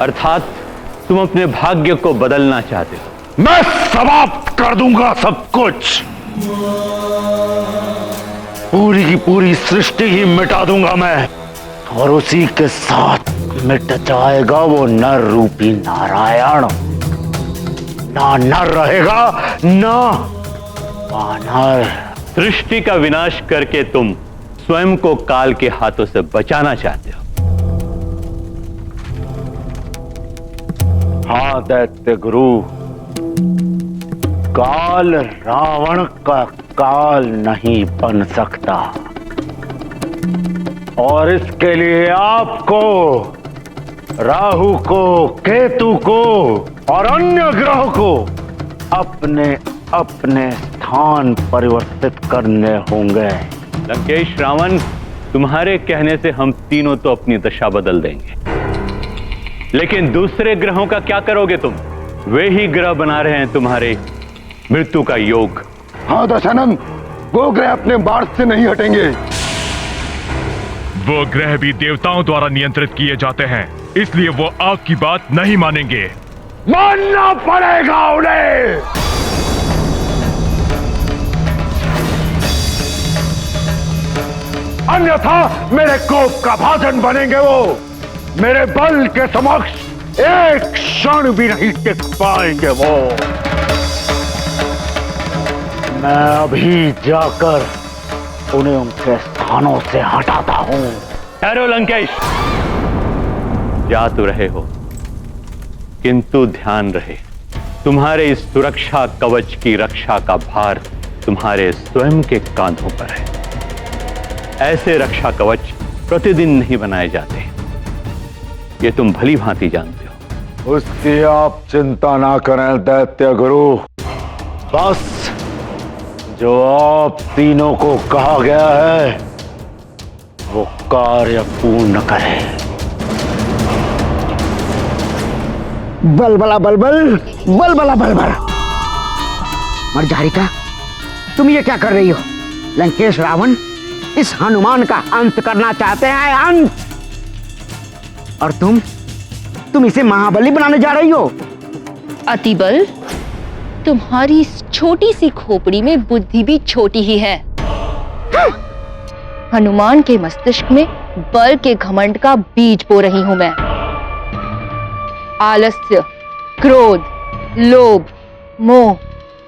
अर्थात तुम अपने भाग्य को बदलना चाहते हो। मैं समाप्त कर दूंगा सब कुछ, पूरी की पूरी सृष्टि ही मिटा दूंगा मैं, और उसी के साथ मिट जाएगा वो नर रूपी नारायण। ना नर रहेगा ना वानर। सृष्टि का विनाश करके तुम स्वयं को काल के हाथों से बचाना चाहते हो। हाँ दैत्य गुरु, काल रावण का काल नहीं बन सकता, और इसके लिए आपको, राहु को, केतु को और अन्य ग्रह को अपने अपने स्थान परिवर्तित करने होंगे। लंकेश रावण, तुम्हारे कहने से हम तीनों तो अपनी दशा बदल देंगे, लेकिन दूसरे ग्रहों का क्या करोगे तुम? वे ही ग्रह बना रहे हैं तुम्हारे मृत्यु का योग। हाँ दशानन, वो ग्रह अपने मार्ग से नहीं हटेंगे। वो ग्रह भी देवताओं द्वारा नियंत्रित किए जाते हैं, इसलिए वो आग की बात नहीं मानेंगे। मानना पड़ेगा उन्हें। अन्यथा मेरे कोप का भाजन बनेंगे वो। मेरे बल के समक्ष एक क्षण भी नहीं टिक पाएंगे वो। मैं अभी जाकर उन्हें उनके स्थानों से हटाता हूं। ठहरो लंकेश, जा तो रहे हो, किंतु ध्यान रहे, तुम्हारे इस सुरक्षा कवच की रक्षा का भार तुम्हारे स्वयं के कांधों पर है। ऐसे रक्षा कवच प्रतिदिन नहीं बनाए जाते, ये तुम भली भांति जानते हो। उसकी आप चिंता ना करें दैत्य गुरु, बस जो आप तीनों को कहा गया है वो कार्य पूर्ण करें। बलबला बलबल, बलबला बलबल। मर्जारिका, तुम ये क्या कर रही हो? लंकेश रावण इस हनुमान का अंत करना चाहते हैं, अंत। और तुम इसे महाबली बनाने जा रही हो। अतिबल, तुम्हारी इस छोटी सी खोपड़ी में बुद्धि भी छोटी ही है। हनुमान के मस्तिष्क में बल के घमंड का बीज बो रही हूं मैं। आलस्य, क्रोध, लोभ, मोह,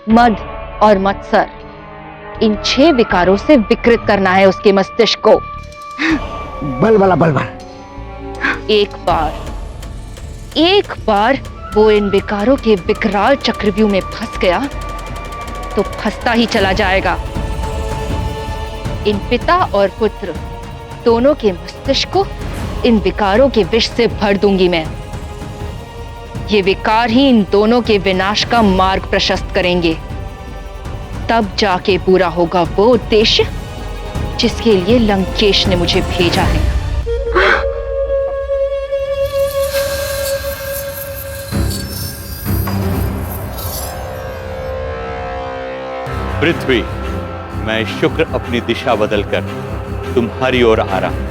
मद और मत्सर, इन 6 विकारों से विकृत करना है उसके मस्तिष्क को। बलबला बलबल। एक बार वो इन विकारों के विकराल चक्रव्यूह में फंस गया तो फंसता ही चला जाएगा। इन पिता और पुत्र दोनों के मस्तिष्क को इन विकारों के विष से भर दूंगी मैं। ये विकार ही इन दोनों के विनाश का मार्ग प्रशस्त करेंगे। तब जाके पूरा होगा वो उद्देश्य जिसके लिए लंकेश ने मुझे भेजा है। पृथ्वी, मैं शुक्र अपनी दिशा बदलकर तुम्हारी ओर आ रहा हूं।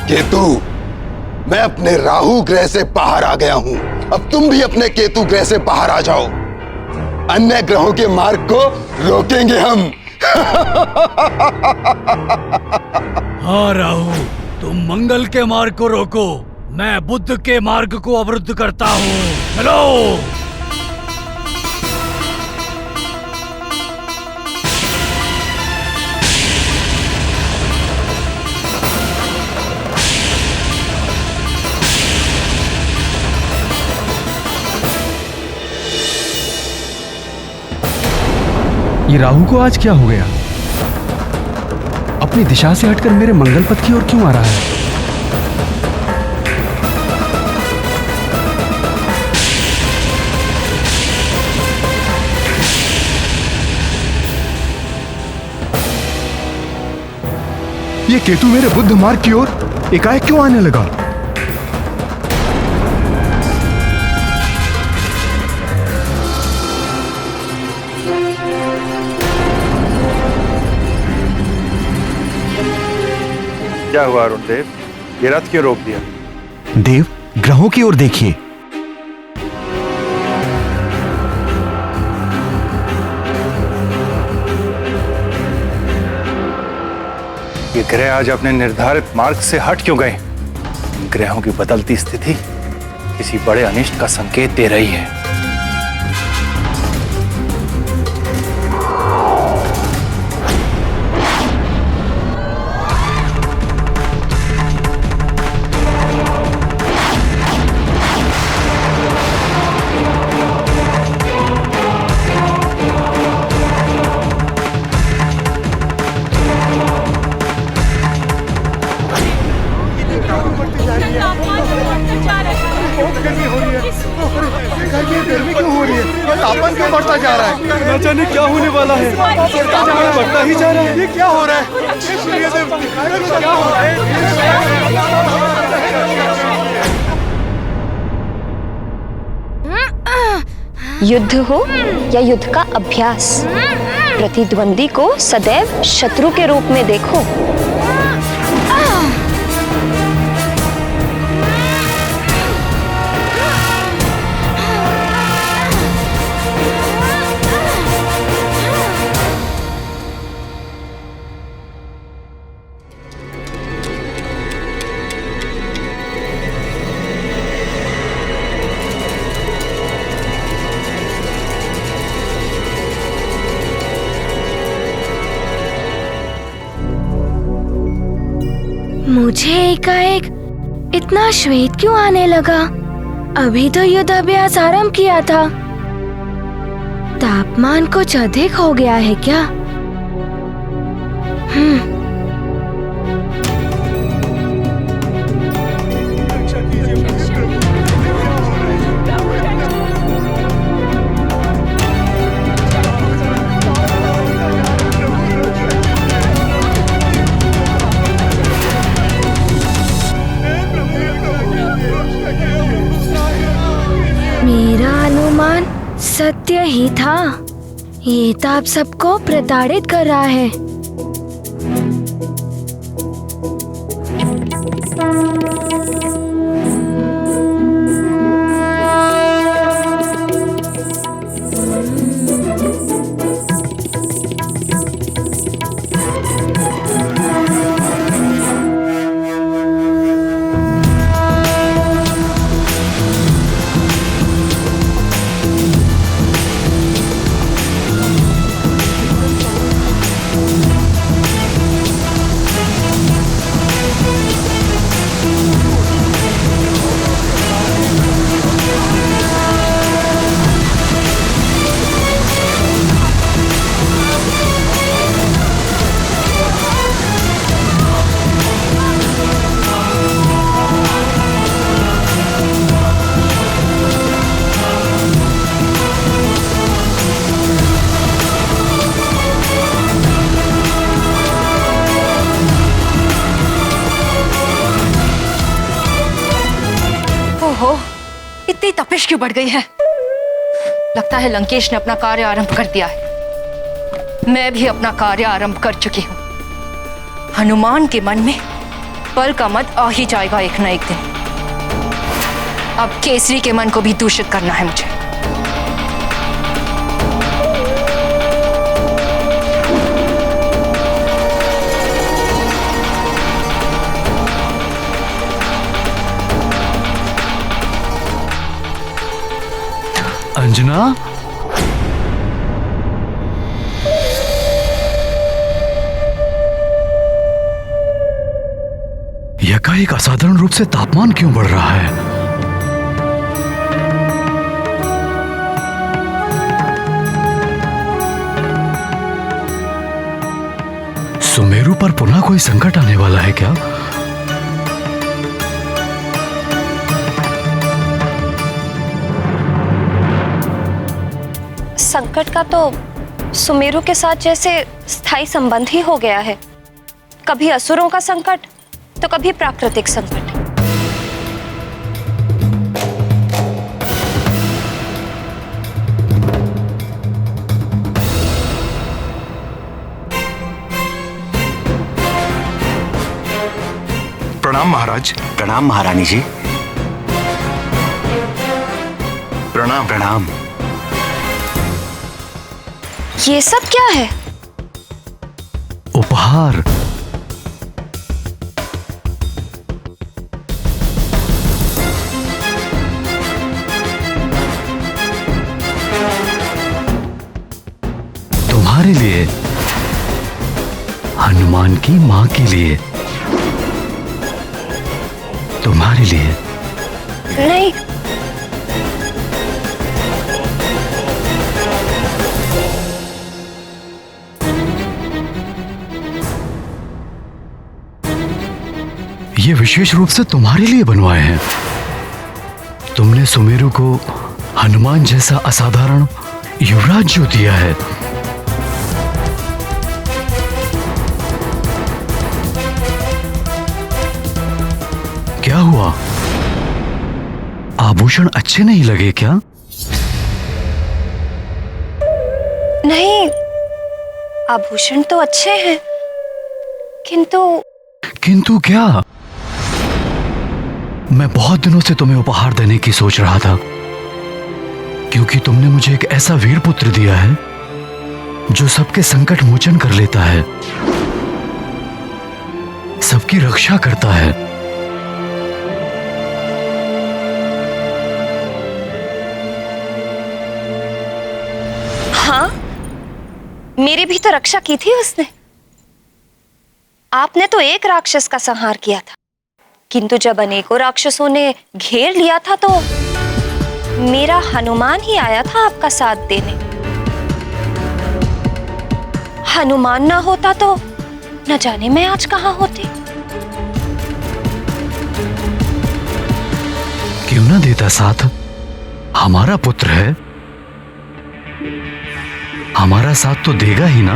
केतु, मैं अपने राहु ग्रह से बाहर आ गया हूं। अब तुम भी अपने केतु ग्रह से बाहर आ जाओ। अन्य ग्रहों के मार्ग को रोकेंगे हम। हाँ राहु, तुम मंगल के मार्ग को रोको, मैं बुद्ध के मार्ग को अवरुद्ध करता हूँ। चलो। ये राहु को आज क्या हो गया? अपनी दिशा से हटकर मेरे मंगल पथ की ओर क्यों आ रहा है? ये केतु मेरे बुद्ध मार्ग की ओर एकाएक क्यों आने लगा? भेजा हुआ अरुण देव, ये रथ क्यों रोक दिया? देव, ग्रहों की ओर देखिए। ये ग्रह आज अपने निर्धारित मार्ग से हट क्यों गए? ग्रहों की बदलती स्थिति किसी बड़े अनिष्ट का संकेत दे रही है। गर्मी क्यों हो रही है? तापमान क्यों बढ़ता जा रहा है? न जाने क्या होने वाला है। बढ़ता ही जा रहा है। ये क्या हो रहा है? क्या हो रहा है? युद्ध हो या युद्ध का अभ्यास, प्रतिद्वंदी को सदैव शत्रु के रूप में देखो। मुझे एकाएक इतना श्वेत क्यों आने लगा? अभी तो युद्ध अभ्यास आरंभ किया था। तापमान कुछ अधिक हो गया है क्या? मेरा अनुमान सत्य ही था। ये ताप सबको प्रताड़ित कर रहा है। इतनी तपिश क्यों बढ़ गई है? लगता है लंकेश ने अपना कार्य आरंभ कर दिया है। मैं भी अपना कार्य आरंभ कर चुकी हूं। हनुमान के मन में बल का मत आ ही जाएगा एक न एक दिन। अब केसरी के मन को भी दूषित करना है मुझे। अंजना, एकाएक असाधारण रूप से तापमान क्यों बढ़ रहा है? सुमेरु पर पुनः कोई संकट आने वाला है क्या? संकट का तो सुमेरु के साथ जैसे स्थायी संबंध ही हो गया है। कभी असुरों का संकट तो कभी प्राकृतिक संकट। प्रणाम महाराज। प्रणाम महारानी जी। प्रणाम प्रणाम। ये सब क्या है? उपहार। तुम्हारे लिए, हनुमान की मां के लिए, तुम्हारे लिए। नहीं, ये विशेष रूप से तुम्हारे लिए बनवाए हैं। तुमने सुमेरु को हनुमान जैसा असाधारण युवराज जो दिया है, क्या हुआ? आभूषण अच्छे नहीं लगे क्या? नहीं, आभूषण तो अच्छे हैं, किंतु क्या? मैं बहुत दिनों से तुम्हें उपहार देने की सोच रहा था, क्योंकि तुमने मुझे एक ऐसा वीर पुत्र दिया है जो सबके संकट मोचन कर लेता है, सबकी रक्षा करता है। हाँ, मेरी भी तो रक्षा की थी उसने। आपने तो एक राक्षस का संहार किया था, किंतु जब अनेकों राक्षसों ने घेर लिया था तो मेरा हनुमान ही आया था आपका साथ देने। हनुमान ना होता तो न जाने मैं आज कहां होती। क्यों ना देता साथ? हमारा पुत्र है, हमारा साथ तो देगा ही ना।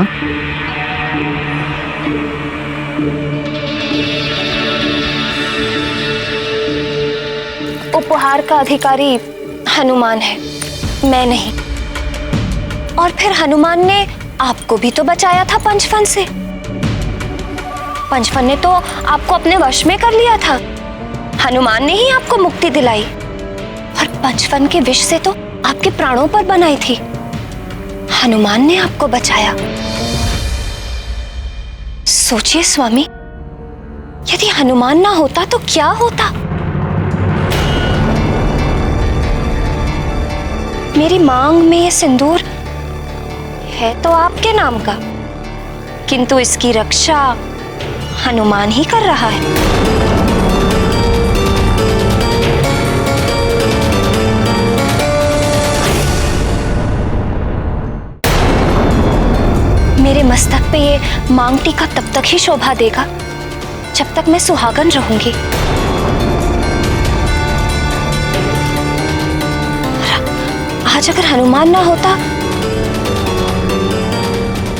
उपहार का अधिकारी हनुमान है, मैं नहीं। और फिर हनुमान ने आपको भी तो बचाया था पंचफन से। पंचफन ने तो आपको अपने वश में कर लिया था। हनुमान ने ही आपको मुक्ति दिलाई, और पंचफन के विष से तो आपके प्राणों पर बनाई थी। हनुमान ने आपको बचाया। सोचिए स्वामी, यदि हनुमान ना होता तो क्या होता? मेरी मांग में ये सिंदूर है तो आपके नाम का, किंतु इसकी रक्षा हनुमान ही कर रहा है। मेरे मस्तक पे ये मांग टीका तब तक ही शोभा देगा जब तक मैं सुहागन रहूंगी। आज अगर हनुमान ना होता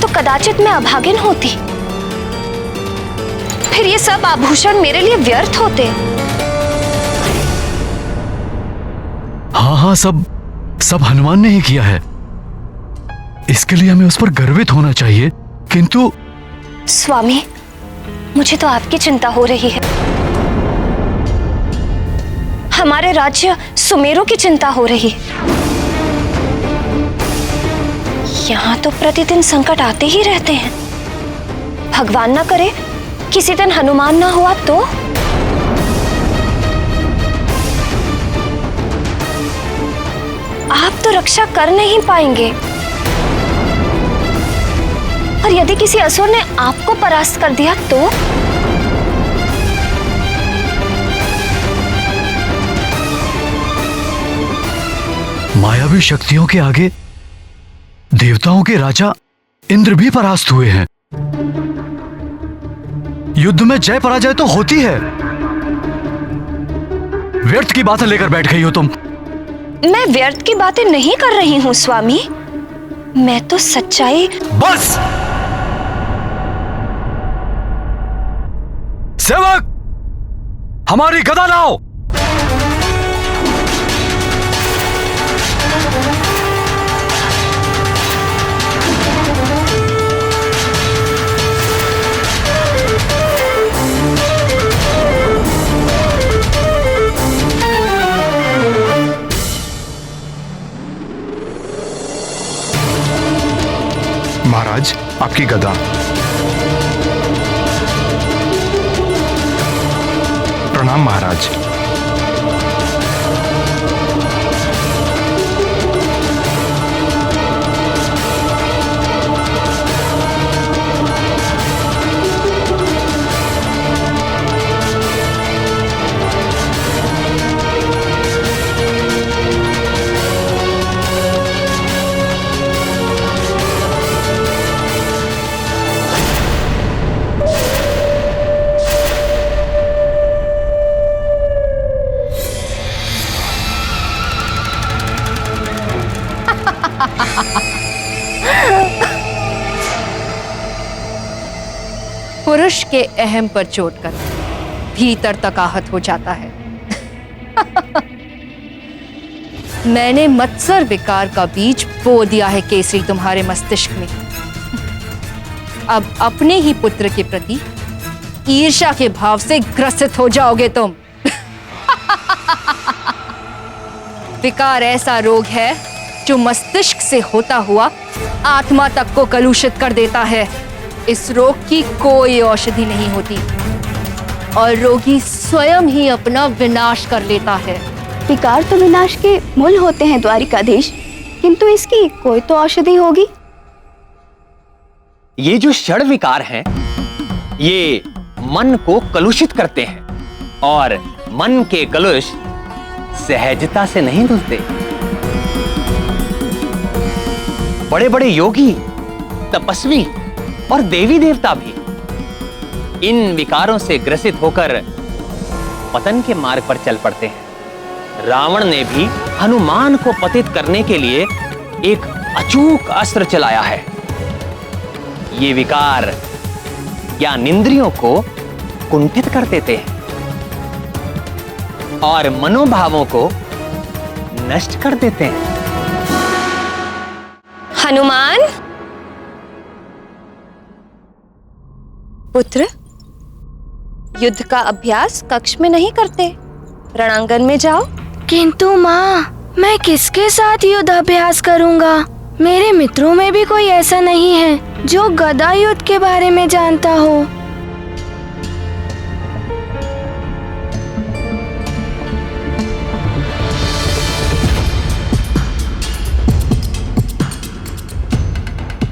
तो कदाचित मैं अभागिन होती। फिर ये सब आभूषण मेरे लिए व्यर्थ होते। हाँ, सब हनुमान ने ही किया है। इसके लिए हमें उस पर गर्वित होना चाहिए, किंतु स्वामी, मुझे तो आपकी चिंता हो रही है। हमारे राज्य सुमेरु की चिंता हो रही है। यहाँ तो प्रतिदिन संकट आते ही रहते हैं। भगवान ना करे किसी दिन हनुमान ना हुआ तो? आप तो रक्षा कर नहीं पाएंगे, और यदि किसी असुर ने आपको परास्त कर दिया तो? मायावी शक्तियों के आगे देवताओं के राजा इंद्र भी परास्त हुए हैं। युद्ध में जय पराजय तो होती है। व्यर्थ की बातें लेकर बैठ गई हो तुम। मैं व्यर्थ की बातें नहीं कर रही हूं स्वामी, मैं तो सच्चाई। बस! सेवक, हमारी गदा लाओ। की गदा। प्रणाम महाराज। पुरुष के अहम पर चोट कर भीतर तक आहत हो जाता है। मैंने मत्सर विकार का बीज बो दिया है केसरी तुम्हारे मस्तिष्क में। अब अपने ही पुत्र के प्रति ईर्ष्या के भाव से ग्रसित हो जाओगे तुम। विकार ऐसा रोग है जो मस्तिष्क से होता हुआ आत्मा तक को कलुषित कर देता है। इस रोग की कोई औषधि नहीं होती और रोगी स्वयं ही अपना विनाश कर लेता है। विकार तो विनाश के मूल होते हैं द्वारिकाधीश, किंतु इसकी कोई तो औषधि होगी। ये जो षड विकार हैं, ये मन को कलुषित करते हैं और मन के कलुष सहजता से नहीं धुलते। बड़े बड़े योगी, तपस्वी और देवी देवता भी इन विकारों से ग्रसित होकर पतन के मार्ग पर चल पड़ते हैं। रावण ने भी हनुमान को पतित करने के लिए एक अचूक अस्त्र चलाया है। ये विकार ज्ञानेंद्रियों को कुंठित कर देते हैं और मनोभावों को नष्ट कर देते हैं। हनुमान पुत्र, युद्ध का अभ्यास कक्ष में नहीं करते, रणांगन में जाओ। किंतु माँ, मैं किसके साथ युद्ध अभ्यास करूंगा? मेरे मित्रों में भी कोई ऐसा नहीं है जो गदा युद्ध के बारे में जानता हो।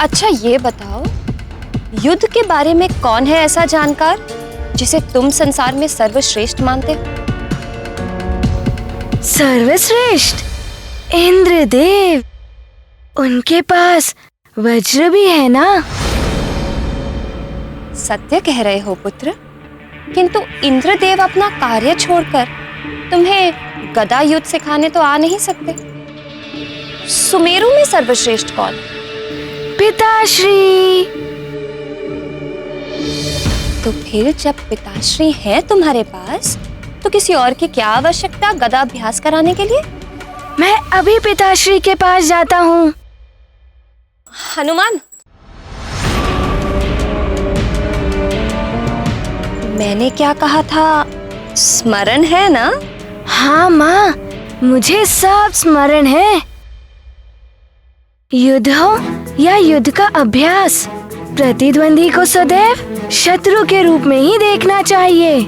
अच्छा ये बताओ, युद्ध के बारे में कौन है ऐसा जानकार जिसे तुम संसार में सर्वश्रेष्ठ मानते हो? सर्वश्रेष्ठ? इंद्रदेव। उनके पास वज्र भी है ना? सत्य कह रहे हो पुत्र, किंतु इंद्रदेव अपना कार्य छोड़कर तुम्हें गदा युद्ध सिखाने तो आ नहीं सकते। सुमेरु में सर्वश्रेष्ठ कौन? पिताश्री। तो फिर जब पिताश्री हैं तुम्हारे पास, तो किसी और की क्या आवश्यकता गदा अभ्यास कराने के लिए? मैं अभी पिताश्री के पास जाता हूँ। हनुमान, मैंने क्या कहा था, स्मरण है ना? हाँ माँ, मुझे सब स्मरण है। युद्ध हो या युद्ध का अभ्यास, प्रतिद्वंदी को सदैव शत्रु के रूप में ही देखना चाहिए।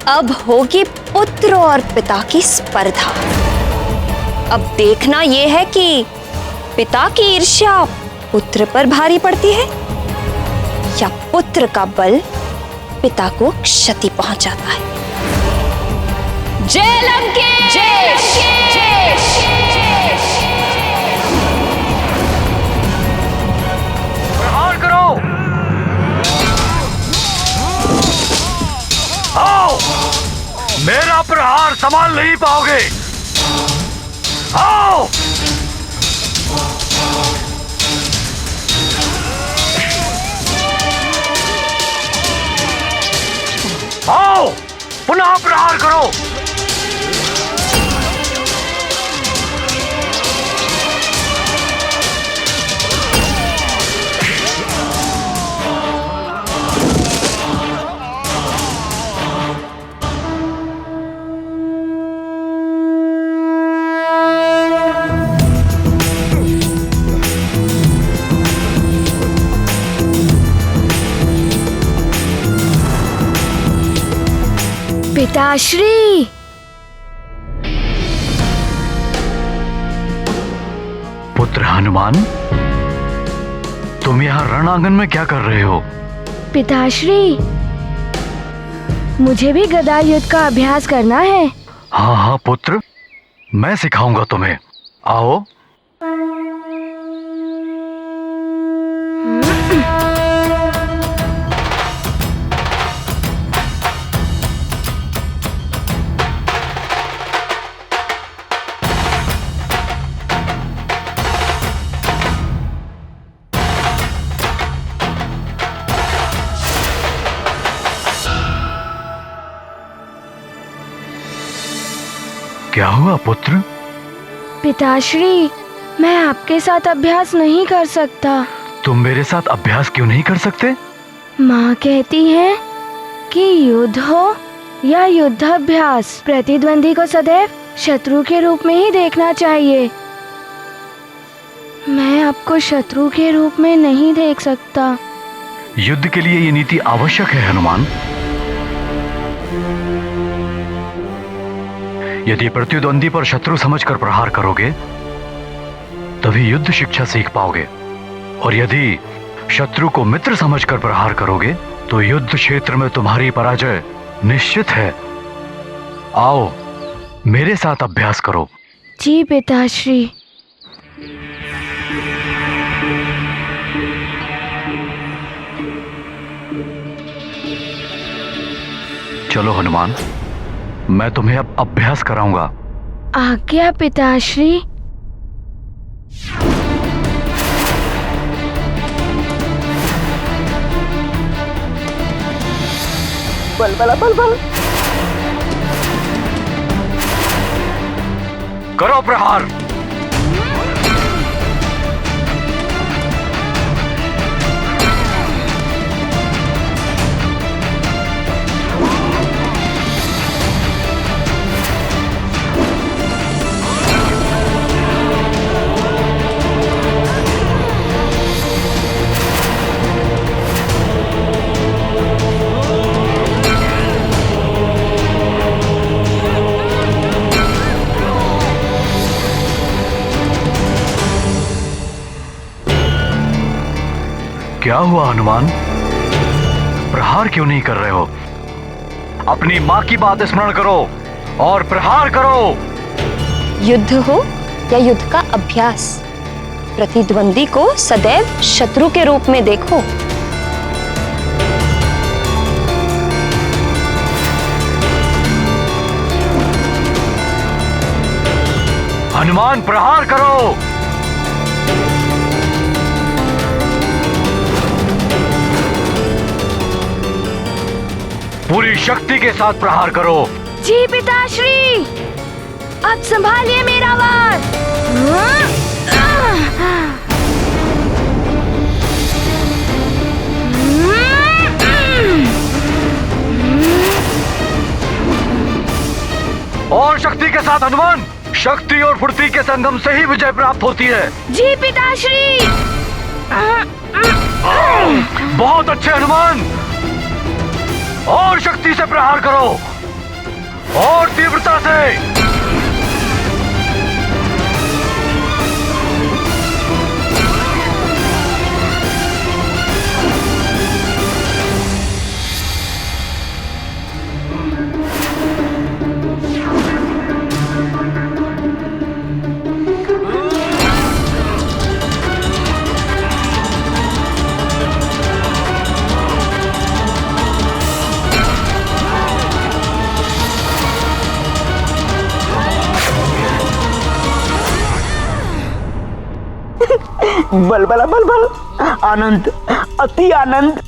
अब होगी पुत्र और पिता की स्पर्धा। अब देखना यह है कि पिता की ईर्ष्या पुत्र पर भारी पड़ती है या पुत्र का बल पिता को क्षति पहुंचाता है। जय लंकेश! प्रहार करो! आओ! मेरा प्रहार संभाल नहीं पाओगे। आओ! आओ! पुनः प्रहार करो! पिताश्री। पुत्र हनुमान, तुम यहाँ रणांगन में क्या कर रहे हो? पिताश्री, मुझे भी गदा युद्ध का अभ्यास करना है। हाँ हाँ पुत्र, मैं सिखाऊंगा तुम्हें। आओ। क्या हुआ पुत्र? पिताश्री, मैं आपके साथ अभ्यास नहीं कर सकता। तुम मेरे साथ अभ्यास क्यों नहीं कर सकते? माँ कहती है कि युद्ध हो या युद्धाभ्यास, प्रतिद्वंदी को सदैव शत्रु के रूप में ही देखना चाहिए। मैं आपको शत्रु के रूप में नहीं देख सकता। युद्ध के लिए ये नीति आवश्यक है हनुमान। यदि प्रतिद्वंदी पर शत्रु समझकर प्रहार करोगे तभी युद्ध शिक्षा सीख पाओगे, और यदि शत्रु को मित्र समझकर प्रहार करोगे तो युद्ध क्षेत्र में तुम्हारी पराजय निश्चित है। आओ मेरे साथ अभ्यास करो। जी पिताश्री। चलो हनुमान, मैं तुम्हें अब अभ्यास कराऊंगा। आज्ञा पिताश्री। बल बल बल बल। करो प्रहार। क्या हुआ हनुमान? प्रहार क्यों नहीं कर रहे हो? अपनी माँ की बात स्मरण करो और प्रहार करो। युद्ध हो या युद्ध का अभ्यास, प्रतिद्वंदी को सदैव शत्रु के रूप में देखो। हनुमान प्रहार करो। पूरी शक्ति के साथ प्रहार करो। जी पिताश्री। अब संभालिए मेरा वार। और शक्ति के साथ हनुमान। शक्ति और फुर्ती के संगम से ही विजय प्राप्त होती है। जी पिताश्री। बहुत अच्छे हनुमान। और शक्ति से प्रहार करो और तीव्रता से। बल बल बल बल। आनंद, अति आनंद।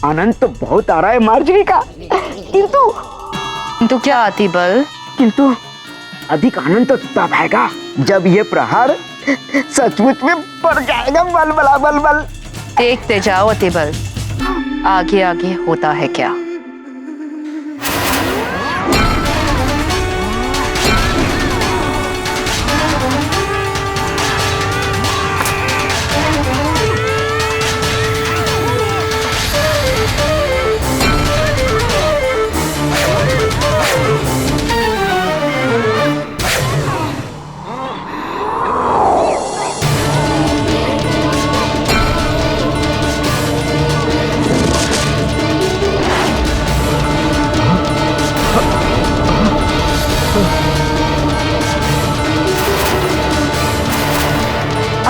आनंद तो बहुत आ रहा है मार्जरी का, किंतु क्या अति बल? किंतु अधिक आनंद तो तब आएगा जब ये प्रहार सचमुच में पड़ जाएगा। बल बला बल बल। देखते जाओ अति बल, आगे आगे होता है क्या।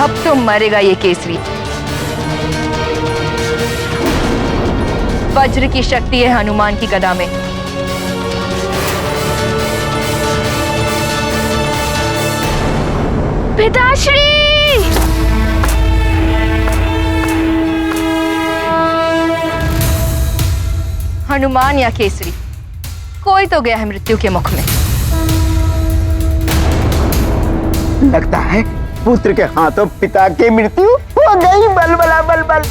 अब तो मरेगा ये केसरी। वज्र की शक्ति है हनुमान की गदा में। पिताश्री! हनुमान या केसरी, कोई तो गया है मृत्यु के मुख में। लगता है पुत्र के हाथों पिता की मृत्यु हो गई। बलबला बलबल।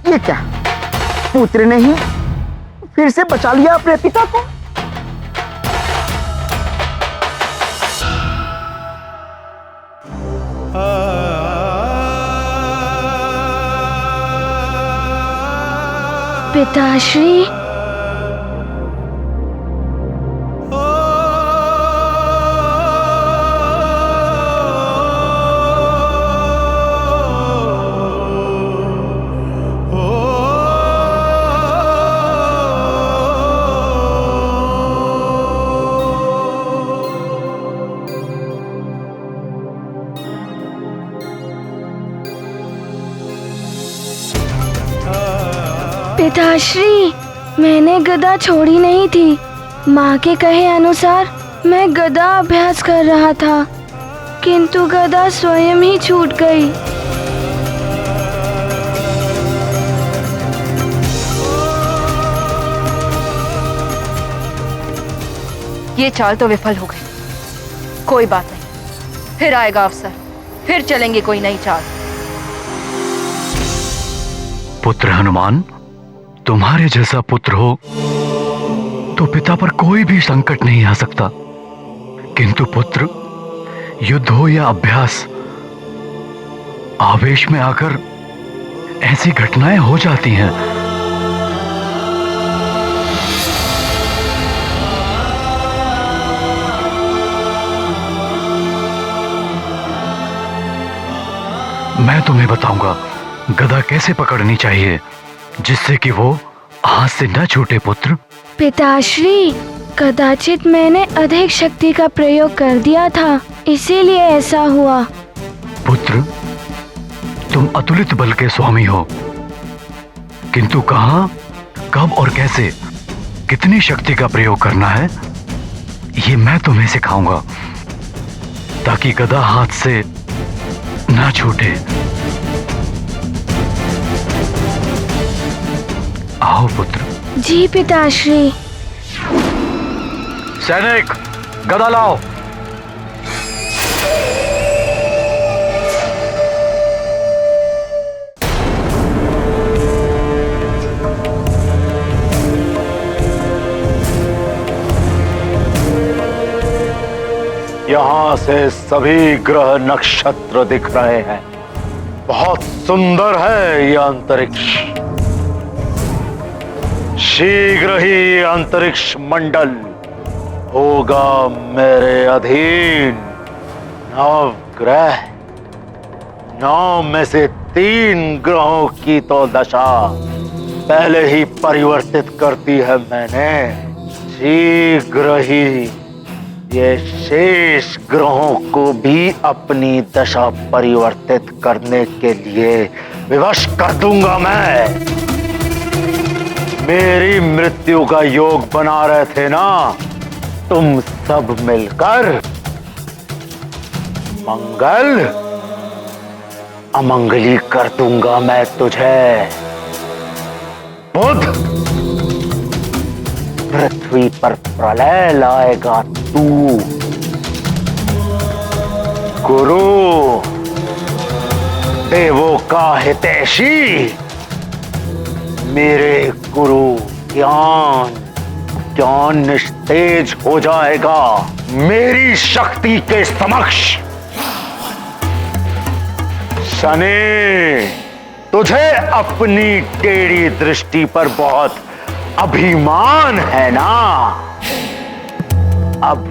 ये क्या, पुत्र ने ही फिर से बचा लिया अपने पिता को? पिताश्री! पिताश्री, मैंने गदा छोड़ी नहीं थी। माँ के कहे अनुसार मैं गदा अभ्यास कर रहा था, किंतु गदा स्वयं ही छूट गई। ये चाल तो विफल हो गई। कोई बात नहीं, फिर आएगा अवसर, फिर चलेंगे कोई नई चाल। पुत्र हनुमान, तुम्हारे जैसा पुत्र हो तो पिता पर कोई भी संकट नहीं आ सकता, किंतु पुत्र, युद्ध हो या अभ्यास, आवेश में आकर ऐसी घटनाएं हो जाती हैं। मैं तुम्हें बताऊंगा गदा कैसे पकड़नी चाहिए जिससे कि वो हाथ से न छूटे। पुत्र पिताश्री, कदाचित मैंने अधिक शक्ति का प्रयोग कर दिया था, इसीलिए ऐसा हुआ। पुत्र, तुम अतुलित बल के स्वामी हो, किंतु कहां, कब और कैसे, कितनी शक्ति का प्रयोग करना है, ये मैं तुम्हें सिखाऊंगा, ताकि गदा हाथ से ना छूटे। आओ पुत्र। जी पिताश्री। सैनिक, गदा लाओ। यहां से सभी ग्रह नक्षत्र दिख रहे हैं। बहुत सुंदर है यह अंतरिक्ष। शीघ्र ही अंतरिक्ष मंडल होगा मेरे अधीन। 9 ग्रह, 9 में से 3 ग्रहों की तो दशा पहले ही परिवर्तित कर दी है मैंने। शीघ्र ही ये शेष ग्रहों को भी अपनी दशा परिवर्तित करने के लिए विवश कर दूंगा मैं। मेरी मृत्यु का योग बना रहे थे ना तुम सब मिलकर, मंगल अमंगली कर दूंगा मैं तुझे। बुध, पृथ्वी पर प्रलय लाएगा तू। गुरु, देवों का हितैषी, मेरे गुरु ज्ञान, मृत्युंजय निस्तेज हो जाएगा मेरी शक्ति के समक्ष। शनि, तुझे अपनी टेढ़ी दृष्टि पर बहुत अभिमान है ना? अब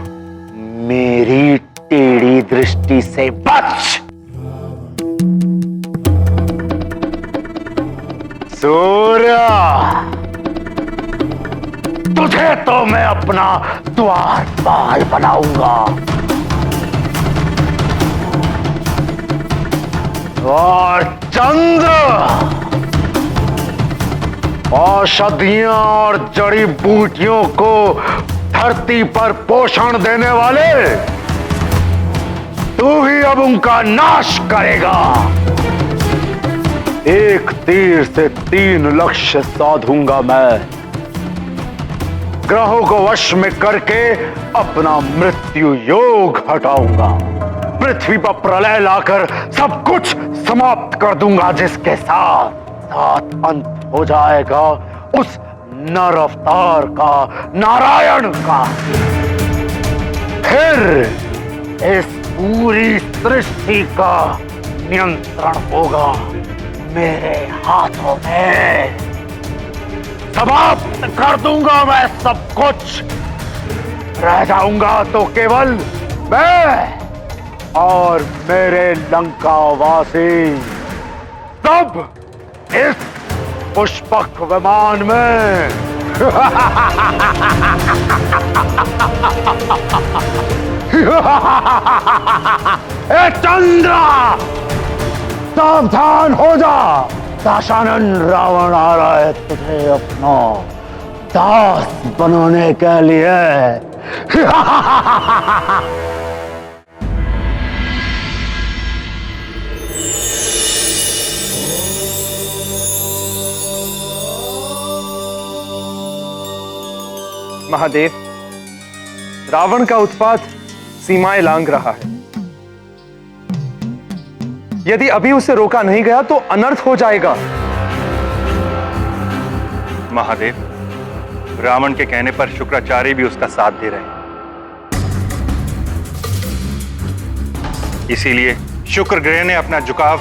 मेरी टेढ़ी दृष्टि से बच। सूर्य, तुझे तो मैं अपना द्वारपाल बनाऊंगा। और चंद्र, औषधियां और जड़ी बूटियों को धरती पर पोषण देने वाले, तू ही अब उनका नाश करेगा। एक तीर से 3 लक्ष्य साधूंगा मैं। ग्रहों को वश में करके अपना मृत्यु योग हटाऊंगा। पृथ्वी पर प्रलय लाकर सब कुछ समाप्त कर दूंगा, जिसके साथ अंत हो जाएगा उस नर अवतार का, नारायण का। फिर इस पूरी सृष्टि का नियंत्रण होगा मेरे हाथों में। समाप्त कर दूंगा मैं सब कुछ। रह जाऊंगा तो केवल मैं और मेरे लंकावासी, सब इस पुष्पक विमान में। ए चंद्रा, सावधान हो जा। दाशानन रावण आ रहा है तुझे अपना दास बनाने के लिए। महादेव, रावण का उत्पात सीमाएं लांघ रहा है। यदि अभी उसे रोका नहीं गया तो अनर्थ हो जाएगा। महादेव, रावण के कहने पर शुक्राचार्य भी उसका साथ दे रहे हैं। इसीलिए शुक्र ग्रह ने अपना झुकाव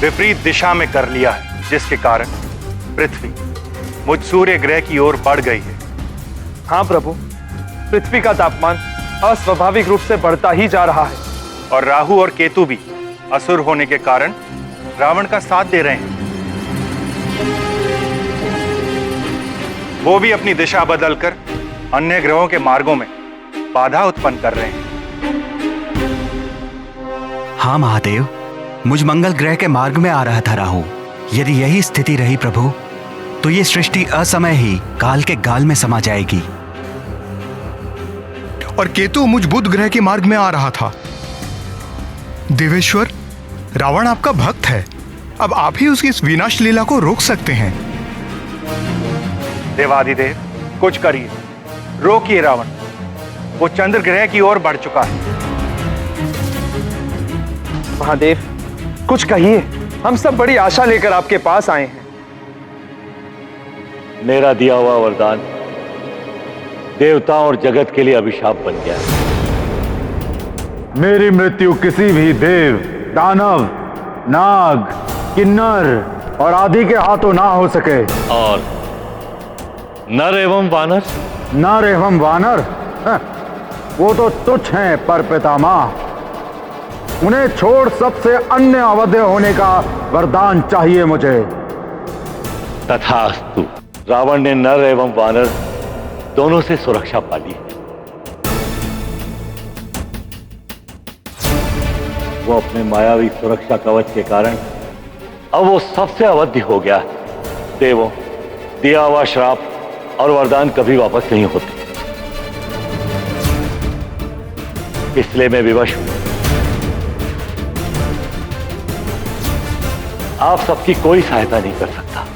विपरीत दिशा में कर लिया है, जिसके कारण पृथ्वी मुझ सूर्य ग्रह की ओर बढ़ गई है। हाँ प्रभु, पृथ्वी का तापमान अस्वाभाविक रूप से बढ़ता ही जा रहा है। और राहु और केतु भी असुर होने के कारण रावण का साथ दे रहे हैं। वो भी अपनी दिशा बदलकर अन्य ग्रहों के मार्गों में बाधा उत्पन्न कर रहे हैं। हाँ महादेव, मुझ मंगल ग्रह के मार्ग में आ रहा था राहु। यदि यही स्थिति रही प्रभु, तो ये सृष्टि असमय ही काल के गाल में समा जाएगी। और केतु मुझ बुध ग्रह के मार्ग में आ रहा था। देवेश्वर, रावण आपका भक्त है, अब आप ही उसकी इस विनाश लीला को रोक सकते हैं। देवादिदेव, कुछ करिए, रोकिए रावण। वो चंद्र ग्रह की ओर बढ़ चुका है। महादेव, कुछ कहिए, हम सब बड़ी आशा लेकर आपके पास आए हैं। मेरा दिया हुआ वरदान देवताओं और जगत के लिए अभिशाप बन गया। मेरी मृत्यु किसी भी देव, दानव, नाग, किन्नर और आदि के हाथों ना हो सके। और नर एवं वानर? नर एवं वानर, वो तो तुच्छ हैं पर पितामह। उन्हें छोड़ सबसे अन्य अवध्य होने का वरदान चाहिए मुझे। तथास्तु। रावण ने नर एवं वानर दोनों से सुरक्षा पाली है। वो अपने मायावी सुरक्षा कवच के कारण अब वो सबसे अवध्य हो गया। देवों, दिया हुआ श्राप और वरदान कभी वापस नहीं होते, इसलिए मैं विवश हूं। आप सबकी कोई सहायता नहीं कर सकता।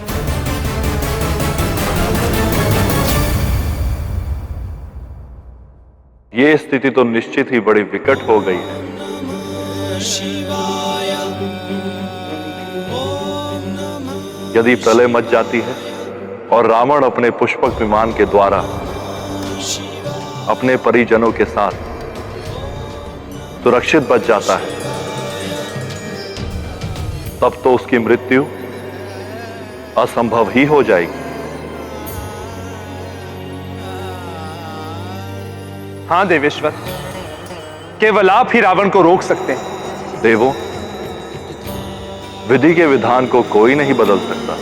ये स्थिति तो निश्चित ही बड़ी विकट हो गई है। यदि प्रलय मच जाती है और रावण अपने पुष्पक विमान के द्वारा अपने परिजनों के साथ सुरक्षित बच जाता है, तब तो उसकी मृत्यु असंभव ही हो जाएगी। हाँ देवेश्वर, केवल आप ही रावण को रोक सकते हैं। देवों, विधि के विधान को कोई नहीं बदल सकता।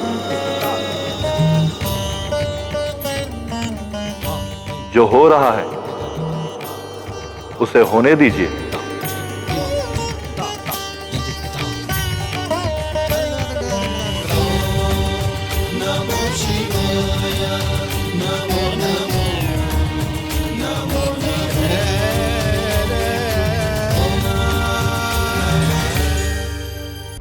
जो हो रहा है उसे होने दीजिए।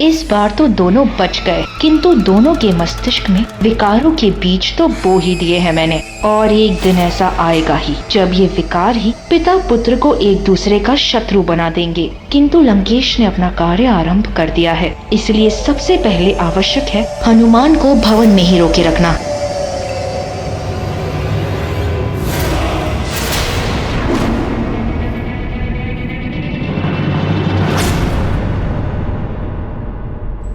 इस बार तो दोनों बच गए, किंतु दोनों के मस्तिष्क में विकारों के बीज तो बो ही दिए हैं मैंने। और एक दिन ऐसा आएगा ही जब ये विकार ही पिता पुत्र को एक दूसरे का शत्रु बना देंगे। किंतु लंकेश ने अपना कार्य आरंभ कर दिया है, इसलिए सबसे पहले आवश्यक है हनुमान को भवन में ही रोके रखना।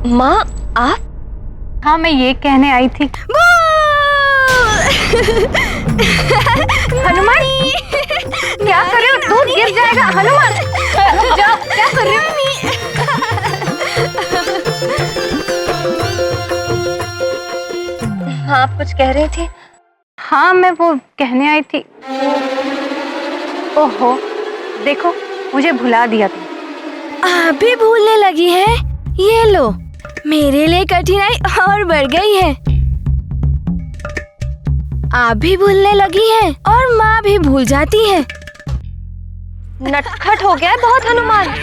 माँ, आप? हाँ, मैं ये कहने आई थी। हनुमान, क्या कर रहे हो? दूध गिर जाएगा। हनुमान, जाओ, क्या कर रहे हो? हाँ, आप कुछ कह रही थी? हाँ, मैं वो कहने आई थी। ओहो, देखो, मुझे भुला दिया तुम। आप भी भूलने लगी हैं? ये लो, मेरे लिए कठिनाई और बढ़ गई है। आप भी भूलने लगी हैं और माँ भी भूल जाती है। नटखट हो गया है बहुत हनुमान।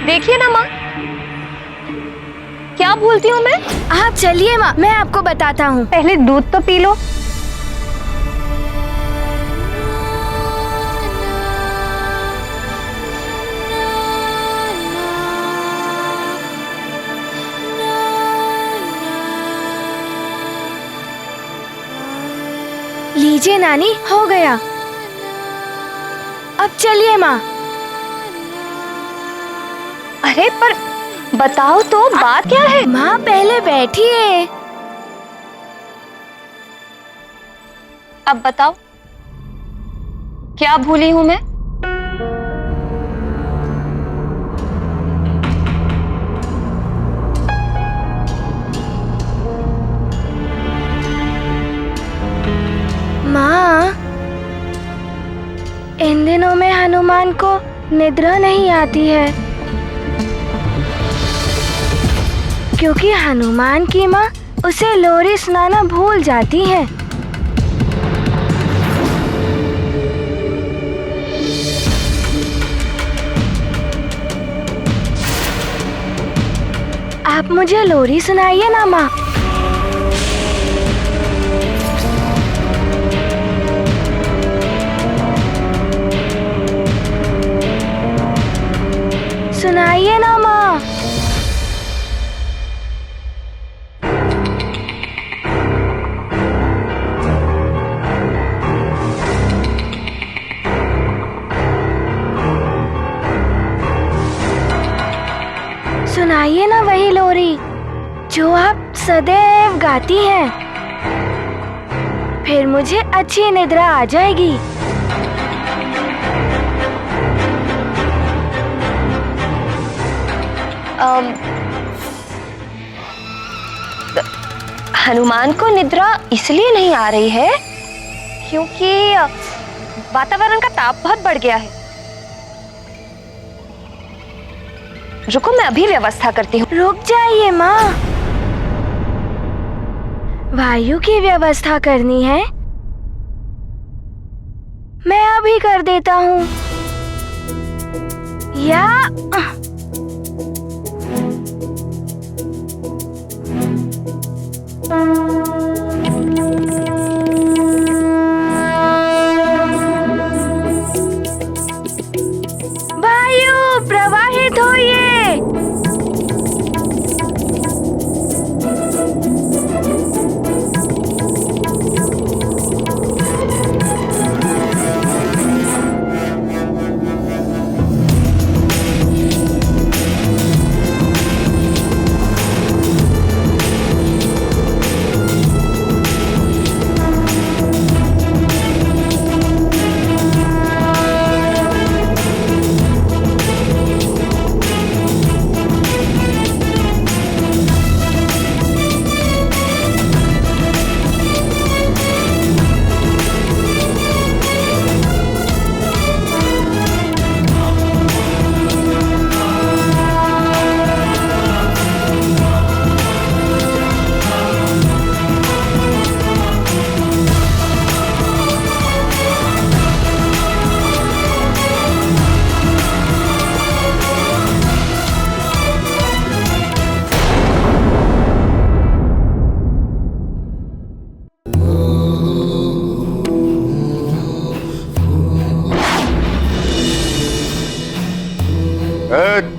देखिए ना माँ, क्या भूलती हूँ मैं? आप चलिए माँ, मैं आपको बताता हूँ। पहले दूध तो पी लो। लीजिए नानी, हो गया। अब चलिए माँ। अरे पर बताओ तो, बात क्या है? माँ पहले बैठिए। अब बताओ, क्या भूली हूँ मैं? माँ, इन दिनों में हनुमान को निद्रा नहीं आती है, क्योंकि हनुमान की माँ उसे लोरी सुनाना भूल जाती है। आप मुझे लोरी सुनाइए ना माँ। सुनाइए ना माँ। सुनाइए ना वही लोरी जो आप सदैव गाती हैं। फिर मुझे अच्छी निद्रा आ जाएगी। हनुमान को निद्रा इसलिए नहीं आ रही है क्योंकि वातावरण का ताप बहुत बढ़ गया है। रुको, मैं अभी व्यवस्था करती हूँ। रुक जाइए माँ, वायु की व्यवस्था करनी है। मैं अभी कर देता हूँ। या वायु प्रवाहित होइए।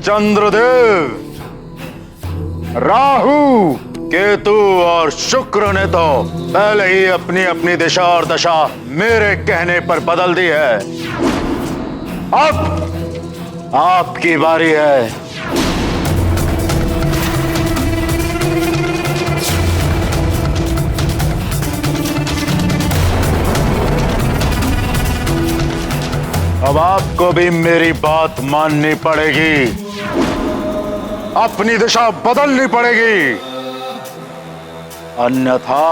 चंद्रदेव, राहु, केतु और शुक्र ने तो पहले ही अपनी अपनी दिशा और दशा मेरे कहने पर बदल दी है। अब आपकी बारी है। अब आपको भी मेरी बात माननी पड़ेगी, अपनी दिशा बदलनी पड़ेगी, अन्यथा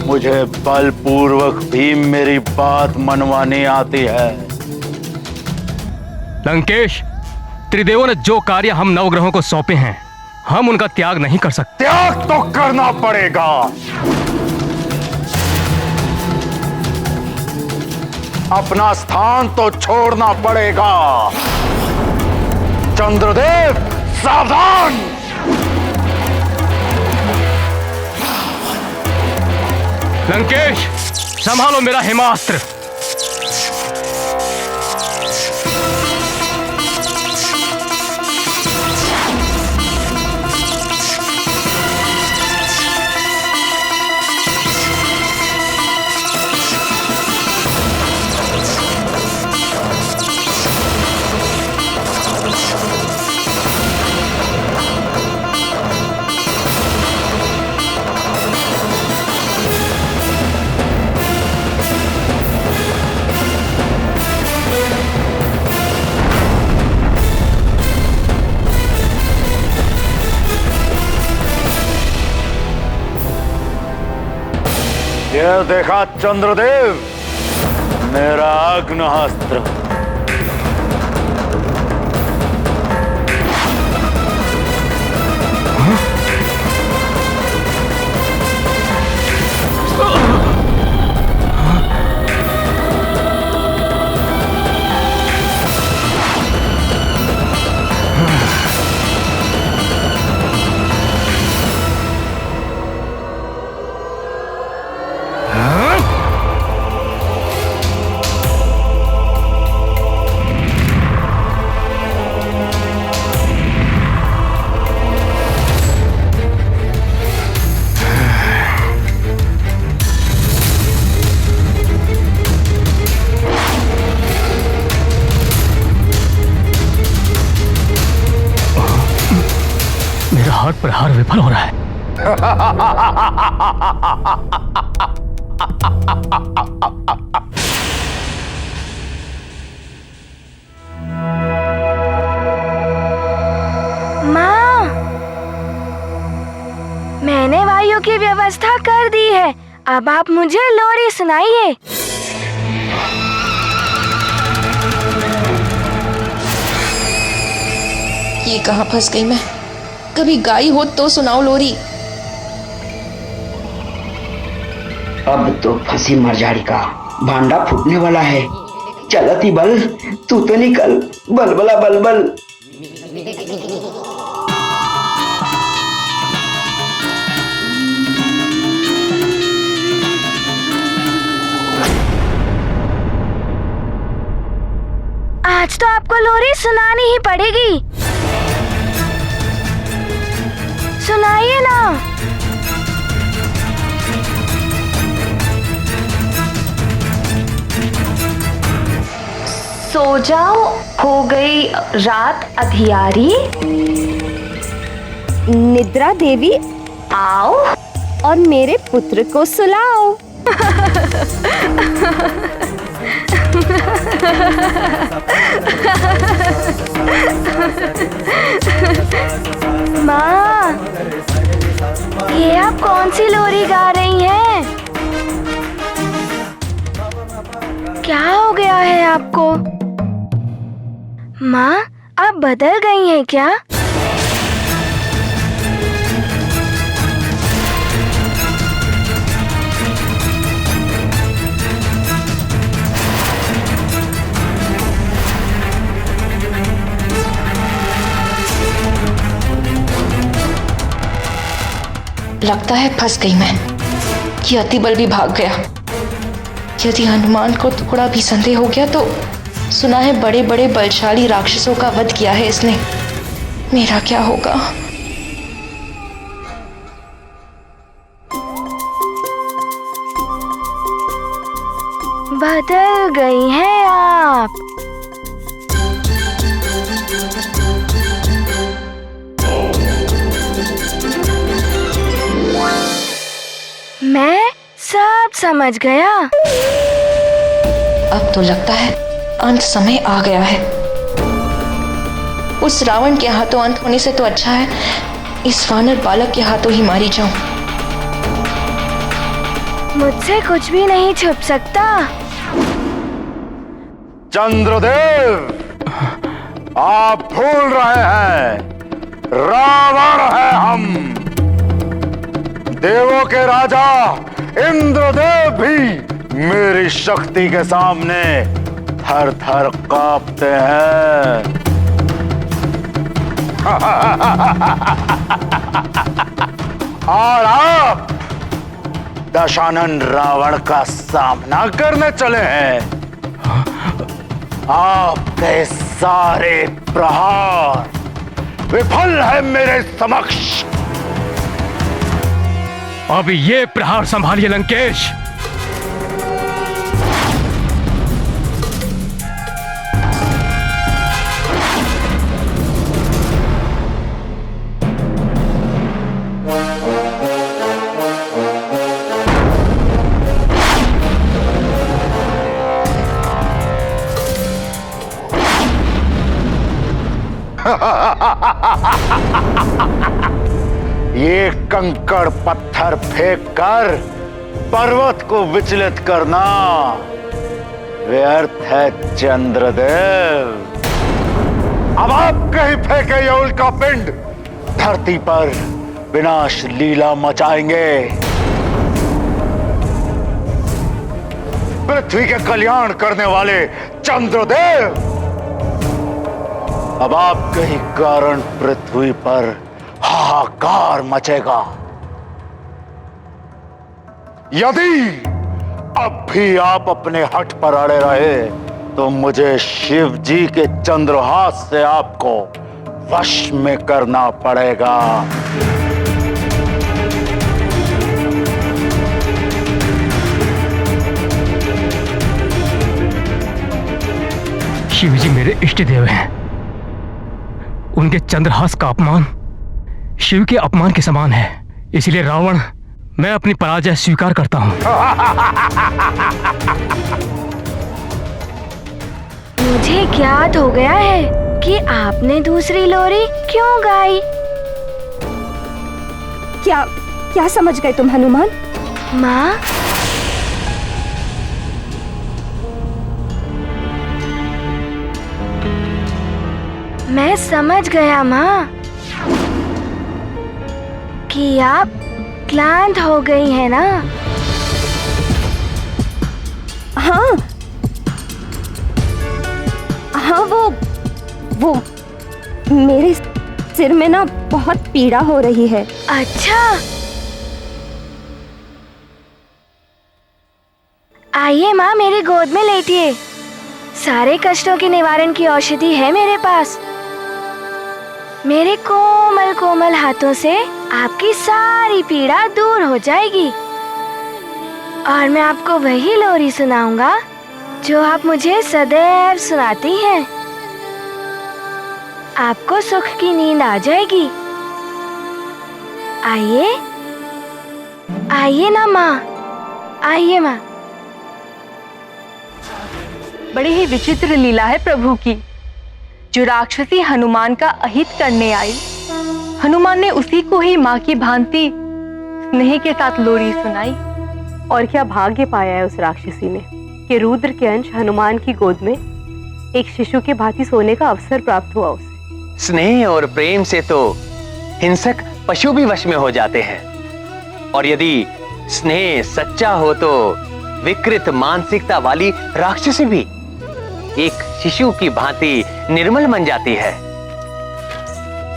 मुझे बलपूर्वक भी मेरी बात मनवानी आती है। लंकेश, त्रिदेवों ने जो कार्य हम नवग्रहों को सौंपे हैं, हम उनका त्याग नहीं कर सकते। त्याग तो करना पड़ेगा। अपना स्थान तो छोड़ना पड़ेगा। चंद्रदेव, सावधान! लंकेश, संभालो मेरा हिमास्त्र। यह देखा चंद्रदेव, मेरा आग्नेयास्त्र। हाथ प्रहार विफल हो रहा है। माँ, मैंने वायु की व्यवस्था कर दी है। अब आप मुझे लोरी सुनाइए। ये कहाँ फंस गई मैं? कभी गाई हो तो सुनाओ लोरी। अब तो फंसी मरजाड़ी का भांडा फूटने वाला है। चलती बल, तू तो निकल, बलबला बलबल। आज तो आपको लोरी सुनानी ही पड़ेगी। सुनाइए ना। सो जाओ, हो गई रात अधियारी। निद्रा देवी आओ और मेरे पुत्र को सुलाओ। माँ, ये आप कौन सी लोरी गा रही हैं? क्या हो गया है आपको? माँ, आप बदल गई हैं क्या? लगता है फंस गई मैं। कि अतिबल भी भाग गया। यदि हनुमान को थोड़ा भी संदेह हो गया तो सुना है बड़े बड़े बलशाली राक्षसों का वध किया है इसने। मेरा क्या होगा? बदल गई हैं आप। मैं सब समझ गया। अब तो लगता है अंत समय आ गया है। उस रावण के हाथों अंत होने से तो अच्छा है इस वानर बालक के हाथों ही मारी जाऊं। मुझसे कुछ भी नहीं छुप सकता। चंद्रदेव, आप भूल रहे हैं, रावण है हम। देवों के राजा इंद्रदेव भी मेरी शक्ति के सामने थर थर कांपते हैं। और आप दशानन रावण का सामना करने चले हैं। आपके सारे प्रहार विफल है मेरे समक्ष। अब ये प्रहार संभालिए लंकेश। ये कंकड़ पत्थर फेंक कर पर्वत को विचलित करना व्यर्थ है चंद्रदेव। अब आप कहीं फेंके ये उल्का पिंड धरती पर विनाश लीला मचाएंगे। पृथ्वी के कल्याण करने वाले चंद्रदेव, अब आपके ही कारण पृथ्वी पर हाहाकार मचेगा। यदि अब भी आप अपने हठ पर अड़े रहे तो मुझे शिव जी के चंद्रहास से आपको वश में करना पड़ेगा। शिव जी मेरे इष्ट देव हैं। उनके चंद्रहास का अपमान शिव के अपमान के समान है। इसलिए रावण, मैं अपनी पराजय स्वीकार करता हूं। मुझे ज्ञात हो गया है कि आपने दूसरी लोरी क्यों गाई। क्या समझ गए तुम हनुमान? माँ, मैं समझ गया माँ कि आप क्लांत हो गई हैं ना। हाँ, वो मेरे सिर में ना बहुत पीड़ा हो रही है। अच्छा, आइए माँ, मेरी गोद में लेटिए। सारे कष्टों के निवारण की औषधि है मेरे पास। मेरे कोमल कोमल हाथों से आपकी सारी पीड़ा दूर हो जाएगी और मैं आपको वही लोरी सुनाऊंगा जो आप मुझे सदैव सुनाती हैं। आपको सुख की नींद आ जाएगी। आइए आइए ना माँ, आइए माँ। बड़ी ही विचित्र लीला है प्रभु की। जो राक्षसी हनुमान का अहित करने आई, हनुमान ने उसी को ही माँ की भांति स्नेह के साथ लोरी सुनाई। और क्या भाग्य पाया है उस राक्षसी ने कि रुद्र के अंश हनुमान की गोद में एक शिशु के भांति सोने का अवसर प्राप्त हुआ उसे। स्नेह और प्रेम से तो हिंसक पशु भी वश में हो जाते हैं, और यदि स्नेह सच्चा हो तो विकृत मानसिकता वाली राक्षसी भी एक शिशु की भांति निर्मल बन जाती है।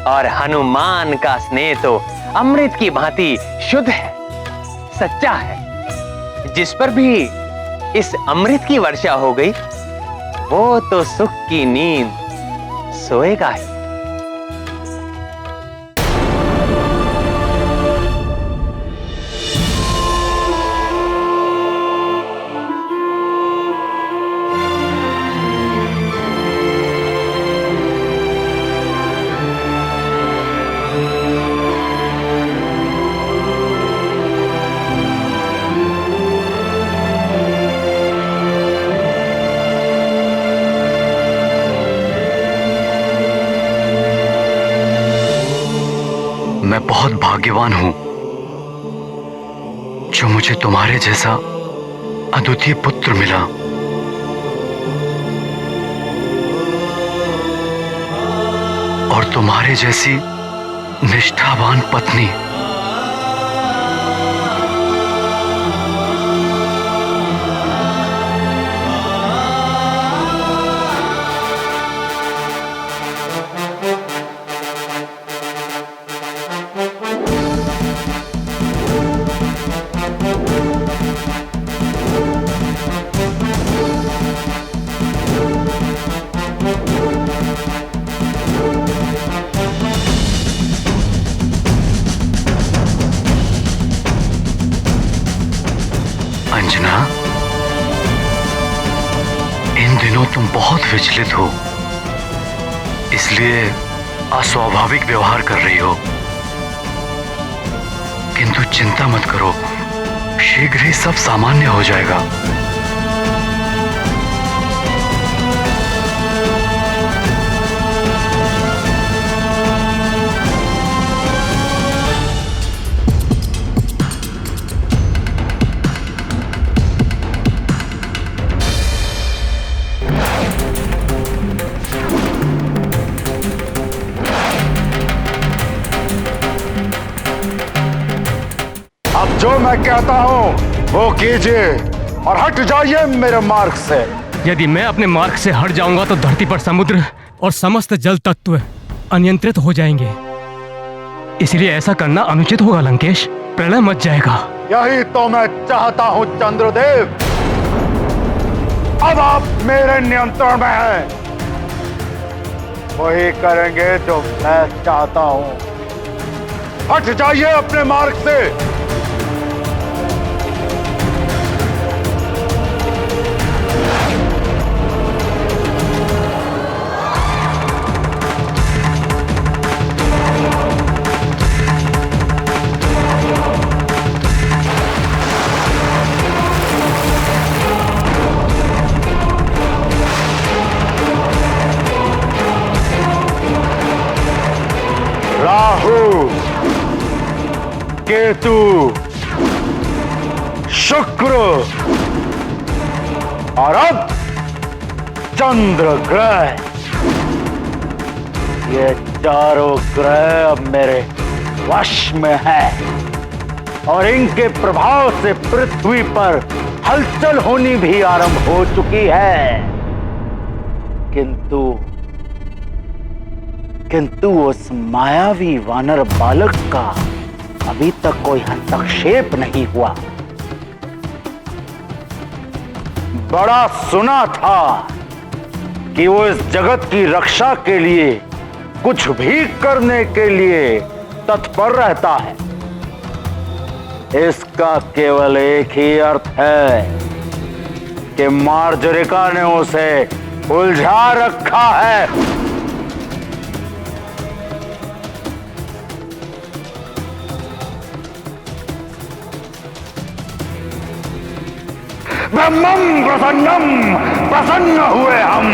और हनुमान का स्नेह तो अमृत की भांति शुद्ध है, सच्चा है। जिस पर भी इस अमृत की वर्षा हो गई वो तो सुख की नींद सोएगा ही। मैं बहुत भाग्यवान हूं जो मुझे तुम्हारे जैसा अद्वितीय पुत्र मिला। और तुम्हारे जैसी निष्ठावान पत्नी। अंजना, इन दिनों तुम बहुत विचलित हो, इसलिए अस्वाभाविक व्यवहार कर रही हो। किंतु चिंता मत करो, शीघ्र ही सब सामान्य हो जाएगा। जो मैं कहता हूं वो कीजिए और हट जाइए मेरे मार्ग से। यदि मैं अपने मार्ग से हट जाऊंगा तो धरती पर समुद्र और समस्त जल तत्व अनियंत्रित हो जाएंगे। इसलिए ऐसा करना अनुचित होगा लंकेश, प्रलय मच जाएगा। यही तो मैं चाहता हूं चंद्रदेव। अब आप मेरे नियंत्रण में हैं, वही करेंगे जो मैं चाहता हूं। हट जाइए अपने मार्ग से। राहु, केतु, शुक्र और अब चंद्र ग्रह, ये चारों ग्रह अब मेरे वश में हैं और इनके प्रभाव से पृथ्वी पर हलचल होनी भी आरंभ हो चुकी है। किंतु उस मायावी वानर बालक का अभी तक कोई हस्तक्षेप नहीं हुआ। बड़ा सुना था कि वो इस जगत की रक्षा के लिए कुछ भी करने के लिए तत्पर रहता है। इसका केवल एक ही अर्थ है कि मार्जरिका ने उसे उलझा रखा है। ब्रह्मं प्रसन्नम, प्रसन्न हुए हम।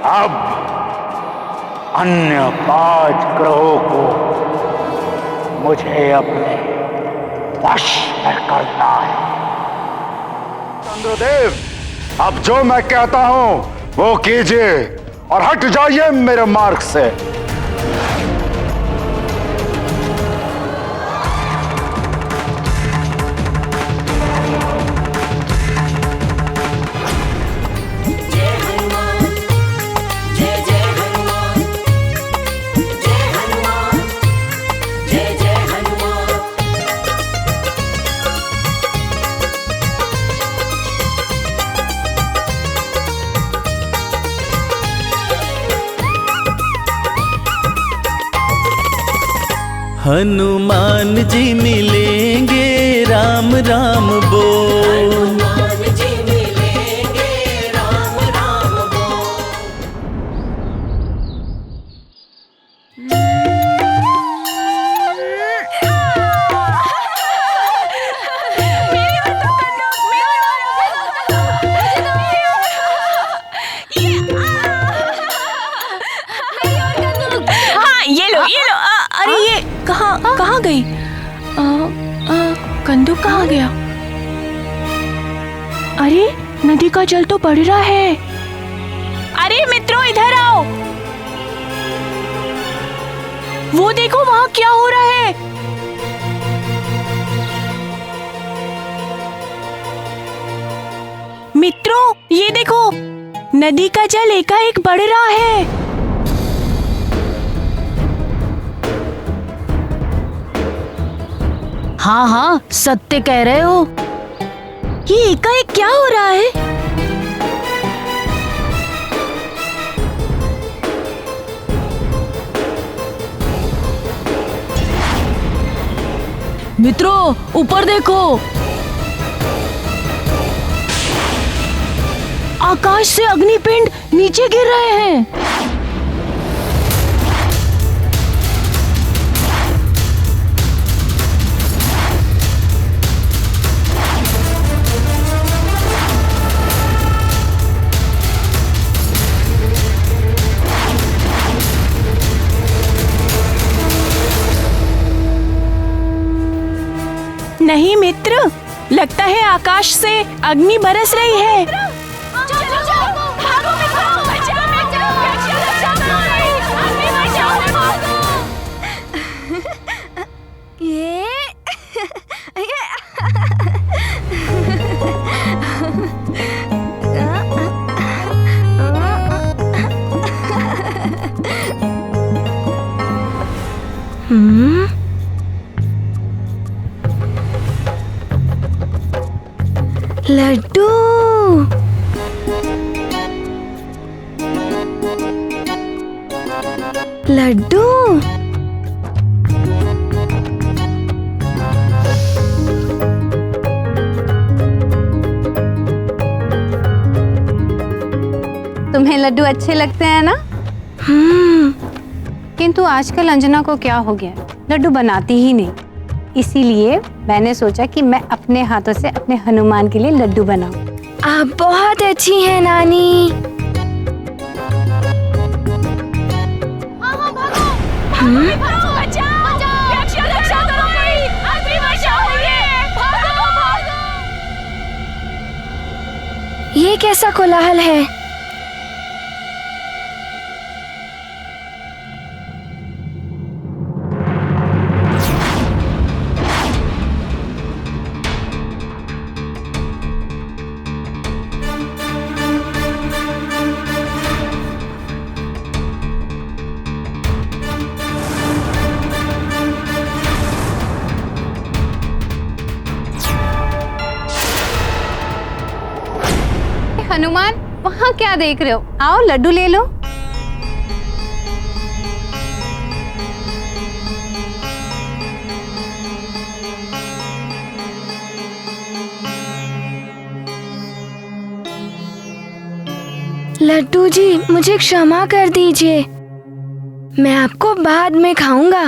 अब अन्य 5 ग्रहों को मुझे अपने वश में करना है। चंद्रदेव, अब जो मैं कहता हूं वो कीजिए और हट जाइए मेरे मार्ग से। हनुमान जी मिलेंगे राम राम बोल। कहाँ गई? कंदूक कहाँ गया? अरे नदी का जल तो बढ़ रहा है। अरे मित्रों इधर आओ। वो देखो वहाँ क्या हो रहा है। मित्रों ये देखो, नदी का जल एकाएक बढ़ रहा है। हाँ हाँ सत्य कह रहे हो। ये एकाएक क्या हो रहा है? मित्रों ऊपर देखो, आकाश से अग्निपिंड नीचे गिर रहे हैं। नहीं मित्र, लगता है आकाश से अग्नि बरस रही है। लड्डू, लड्डू। तुम्हें लड्डू अच्छे लगते हैं ना? किंतु आजकल अंजना को क्या हो गया, लड्डू बनाती ही नहीं। इसीलिए मैंने सोचा कि मैं अपने हाथों से अपने हनुमान के लिए लड्डू बनाऊं। आप बहुत अच्छी हैं नानी। ये कैसा कोलाहल है? हनुमान वहाँ क्या देख रहे हो? आओ लड्डू ले लो। लड्डू जी मुझे क्षमा कर दीजिए, मैं आपको बाद में खाऊंगा।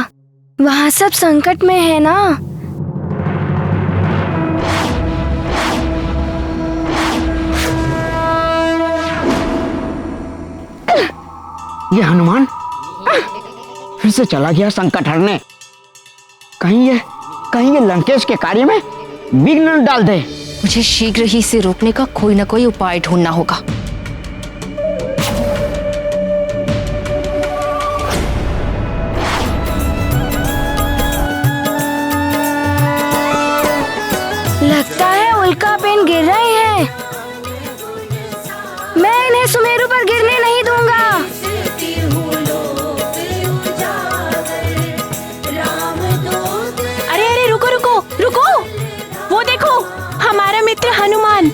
वहाँ सब संकट में है ना। ये हनुमान फिर से चला गया संकट हरने। कहीं ये लंकेश के कार्य में विघ्न न डाल दे। मुझे शीघ्र ही इसे रोकने का कोई ना कोई उपाय ढूंढना होगा। लगता है उल्कापिंड गिर रहे हैं। मैं इन्हें सुमेरु पर गिरने नहीं दूंगा। अरे अरे रुको रुको रुको, वो देखो हमारा मित्र हनुमान।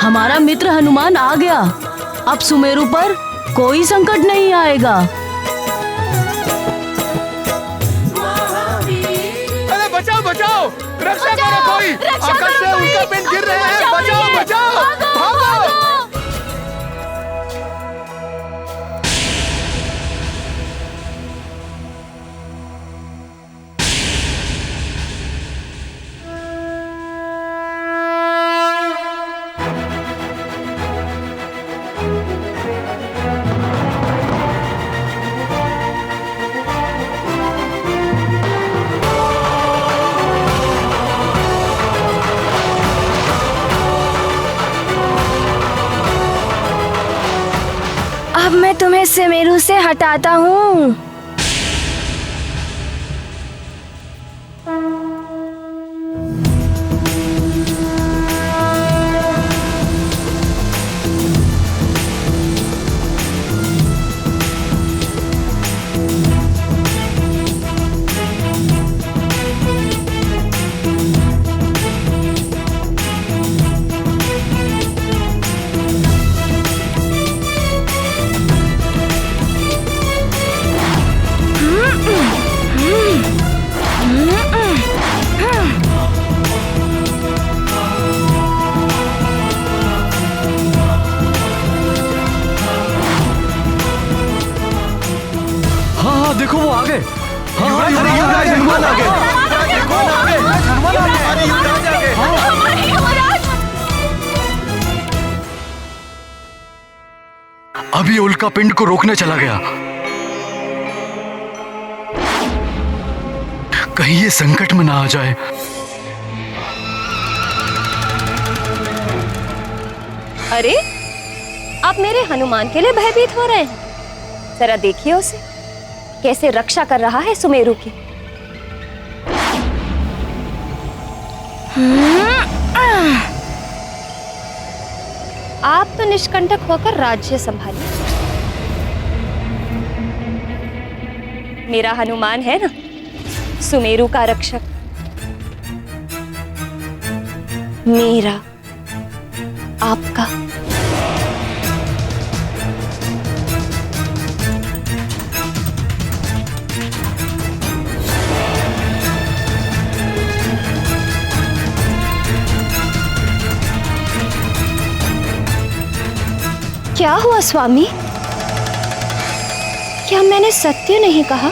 हमारा मित्र हनुमान आ गया। अब सुमेरु पर कोई संकट नहीं आएगा। बचाओ, रक्षा करो कोई, आकाश से उनका पिंड गिर रहे हैं, बचाओ बचाओ, भागो। अब मैं तुम्हें सुमेरु से हटाता हूँ। देखो वो आ गए। हाँ, युवराज हनुमान आ गए। अभी उल्का पिंड को रोकने चला गया। कहीं ये संकट में ना आ जाए। अरे, आप मेरे हनुमान के लिए भयभीत हो रहे हैं? जरा देखिए उसे, कैसे रक्षा कर रहा है सुमेरु की। आप तो निष्कंटक होकर राज्य संभालिए। मेरा हनुमान है ना, सुमेरु का रक्षक। मेरा, आपका। क्या हुआ स्वामी? क्या मैंने सत्य नहीं कहा?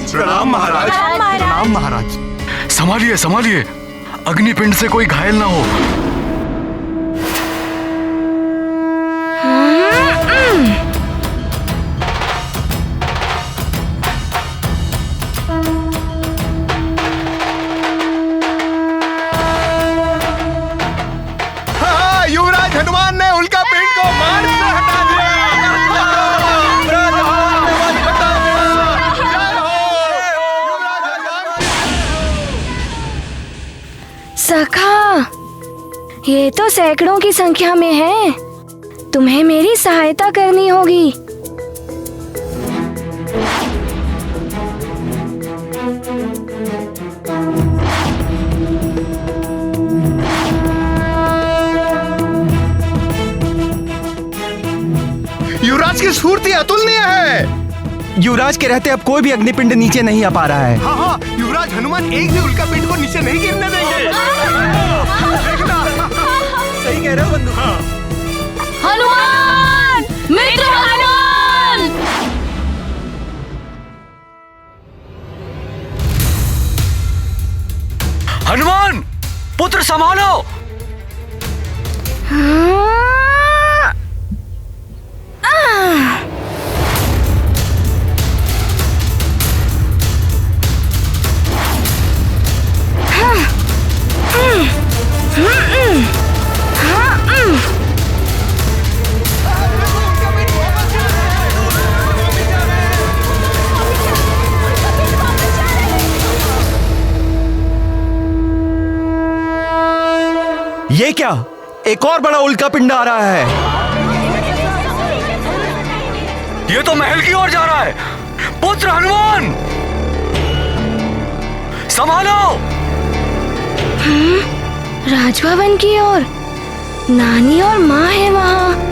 प्रणाम महाराज। प्रणाम महाराज। संभालिए संभालिए, अग्निपिंड से कोई घायल ना हो। हाँ, युवराज हनुमान ने उल्का पिंड को मार्ग से हटा दिया। सखा, ये तो सैकड़ों की संख्या में है। तुम्हें मेरी सहायता करनी होगी। युवराज की स्फूर्ति अतुलनीय है। युवराज के रहते अब कोई भी अग्निपिंड नीचे नहीं आ पा रहा है। हाँ हाँ, युवराज हनुमान एक भी उल्का पिंड को नीचे नहीं गिरने देंगे। देखना, सही कह रहे हो बंधु। हनुमान, मित्र हनुमान। हनुमान, पुत्र संभालो। ये क्या? एक और बड़ा उल्का पिंड आ रहा है। ये तो महल की ओर जा रहा है। पुत्र हनुमान, संभालो। राजभवन की ओर। नानी और माँ है वहाँ।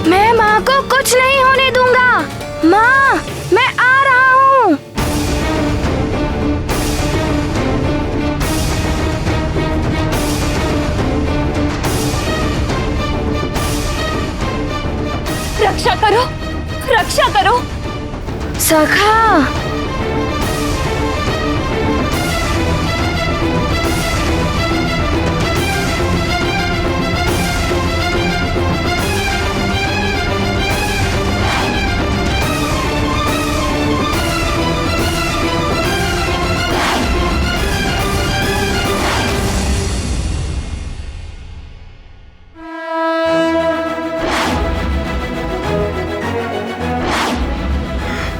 मैं माँ को कुछ नहीं होने दूंगा। माँ, मैं आ रहा हूँ। रक्षा करो, रक्षा करो। सखा,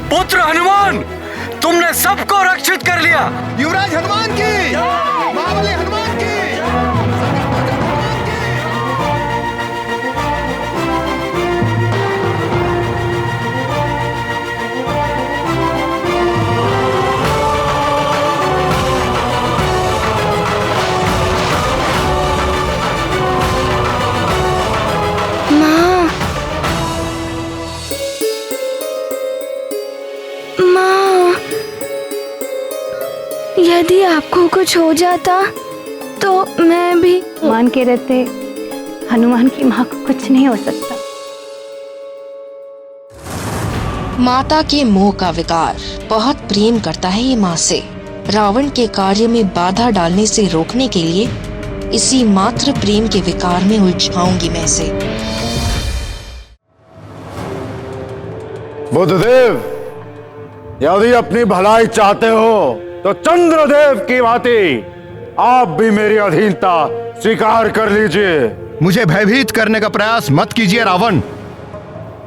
पुत्र हनुमान, तुमने सबको रक्षित कर लिया। युवराज हनुमान की, महाबली हनुमान की। यदि आपको कुछ हो जाता तो मैं भी। मान के रहते हनुमान की माँ को कुछ नहीं हो सकता। माता के मोह का विकार बहुत प्रेम करता है ये माँ से। रावण के कार्य में बाधा डालने से रोकने के लिए इसी मात्र प्रेम के विकार में उलझाऊंगी मैं इसे। बुद्धदेव, यदि अपनी भलाई चाहते हो तो चंद्रदेव की भांति आप भी मेरी अधीनता स्वीकार कर लीजिए। मुझे भयभीत करने का प्रयास मत कीजिए रावण।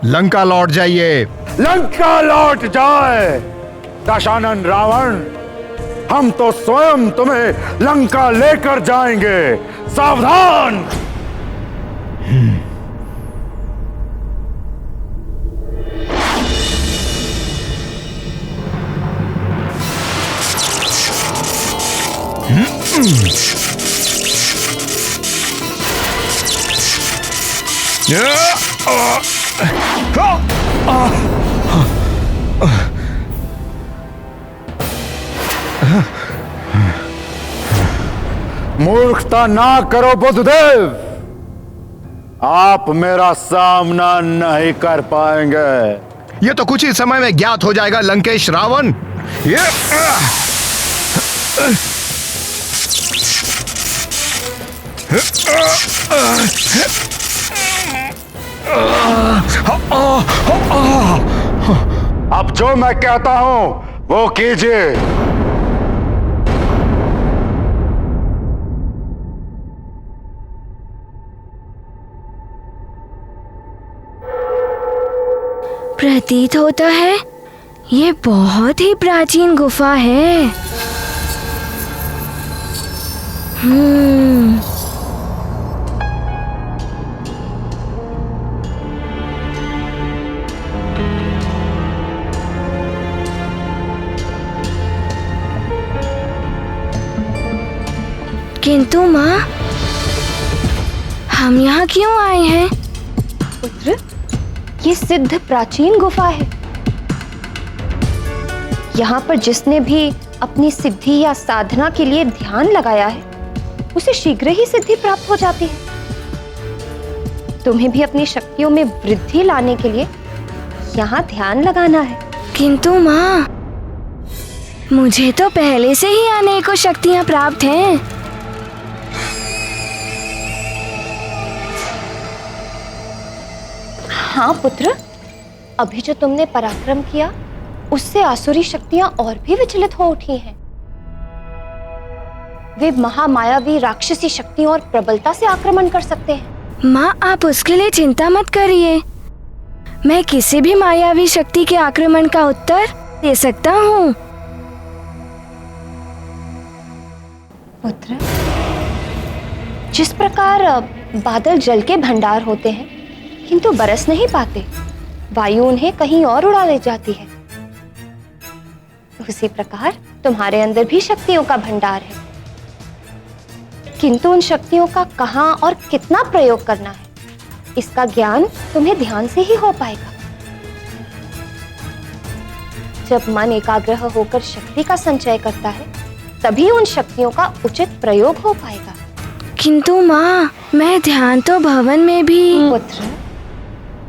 लंका लौट जाइए। लंका लौट जाए दशानन रावण, हम तो स्वयं तुम्हें लंका लेकर जाएंगे। सावधान। मूर्खता ना करो बुद्धदेव, आप मेरा सामना नहीं कर पाएंगे। ये तो कुछ ही समय में ज्ञात हो जाएगा लंकेश रावण। अब जो मैं कहता हूं वो कीजिए। प्रतीत होता है ये बहुत ही प्राचीन गुफा है। किंतु माँ, हम यहाँ क्यों आए हैं? पुत्र, ये सिद्ध प्राचीन गुफा है। यहाँ पर जिसने भी अपनी सिद्धि या साधना के लिए ध्यान लगाया है उसे शीघ्र ही सिद्धि प्राप्त हो जाती है। तुम्हें भी अपनी शक्तियों में वृद्धि लाने के लिए यहाँ ध्यान लगाना है। किंतु माँ, मुझे तो पहले से ही अनेकों शक्तियाँ प्राप्त हैं। हाँ पुत्र, अभी जो तुमने पराक्रम किया उससे आसुरी शक्तियां और भी विचलित हो उठी हैं। वे महामायावी राक्षसी शक्तियों और प्रबलता से आक्रमण कर सकते हैं। माँ, आप उसके लिए चिंता मत करिए। मैं किसी भी मायावी शक्ति के आक्रमण का उत्तर दे सकता हूँ। पुत्र, जिस प्रकार बादल जल के भंडार होते हैं किंतु बरस नहीं पाते, वायु उन्हें कहीं और उड़ा ले जाती है, उसी प्रकार तुम्हारे अंदर भी शक्तियों का भंडार है, किंतु उन शक्तियों का कहाँ और कितना प्रयोग करना है, इसका ज्ञान तुम्हें ध्यान से ही हो पाएगा। जब मन एकाग्र होकर शक्ति का संचय करता है, तभी उन शक्तियों का उचित प्रयोग हो पाएगा। किंतु माँ, मैं ध्यान तो भवन में भी। पुत्र,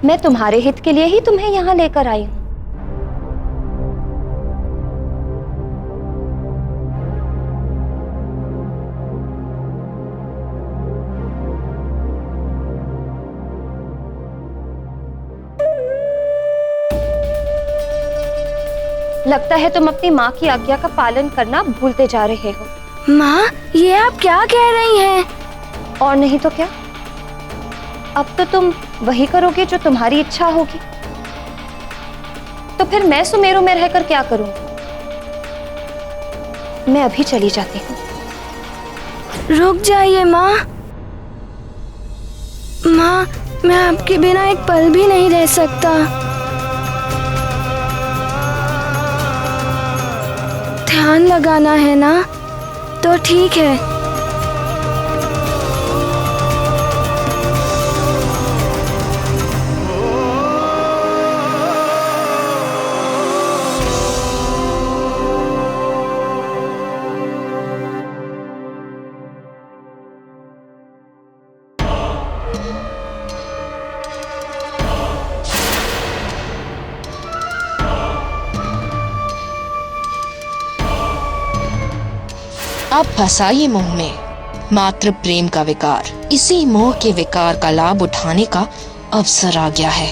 मैं तुम्हारे हित के लिए ही तुम्हें यहाँ लेकर आई हूँ। लगता है तुम अपनी माँ की आज्ञा का पालन करना भूलते जा रहे हो। माँ, ये आप क्या कह रही हैं? और नहीं तो क्या, अब तो तुम वही करोगे जो तुम्हारी इच्छा होगी। तो फिर मैं सुमेरु में रहकर क्या करूंगी? मैं अभी चली जाती हूँ। रुक जाइए माँ। माँ, मैं आपके बिना एक पल भी नहीं रह सकता। ध्यान लगाना है ना, तो ठीक है। आप फंसाइए मोह में, मात्र प्रेम का विकार। इसी मोह के विकार का लाभ उठाने का अवसर आ गया है।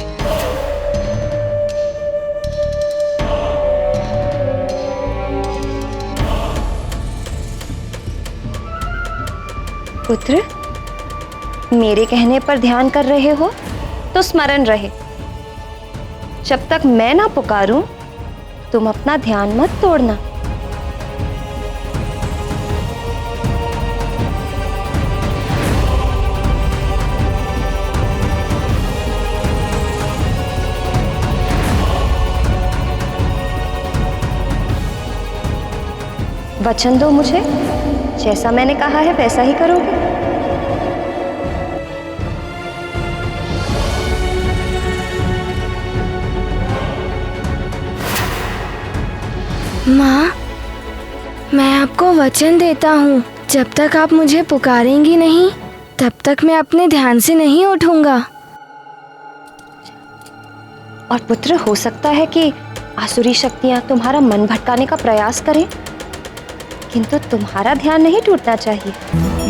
पुत्र, मेरे कहने पर ध्यान कर रहे हो तो स्मरण रहे, जब तक मैं ना पुकारूं तुम अपना ध्यान मत तोड़ना। वचन दो मुझे, जैसा मैंने कहा है वैसा ही करोगे। माँ, मैं आपको वचन देता हूँ, जब तक आप मुझे पुकारेंगी नहीं, तब तक मैं अपने ध्यान से नहीं उठूंगा। और पुत्र, हो सकता है कि आसुरी शक्तियाँ तुम्हारा मन भटकाने का प्रयास करें, किंतु तुम्हारा ध्यान नहीं टूटना चाहिए।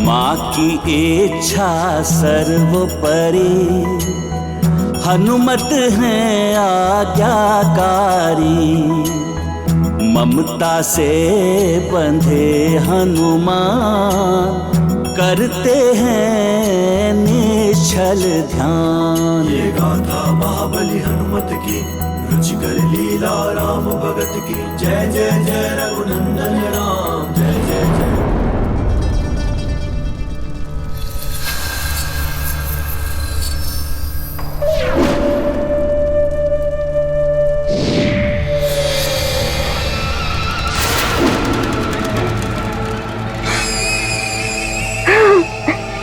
माँ की इच्छा सर्वोपरि, हनुमत हैं आज्ञाकारी। ममता से बंधे हनुमान, करते हैं निश्चल ध्यान। ये गाथा महाबली हनुमत की, रुचिकर लीला राम भगत की। जय जय जय रघुनंदन राम, जय जय जय।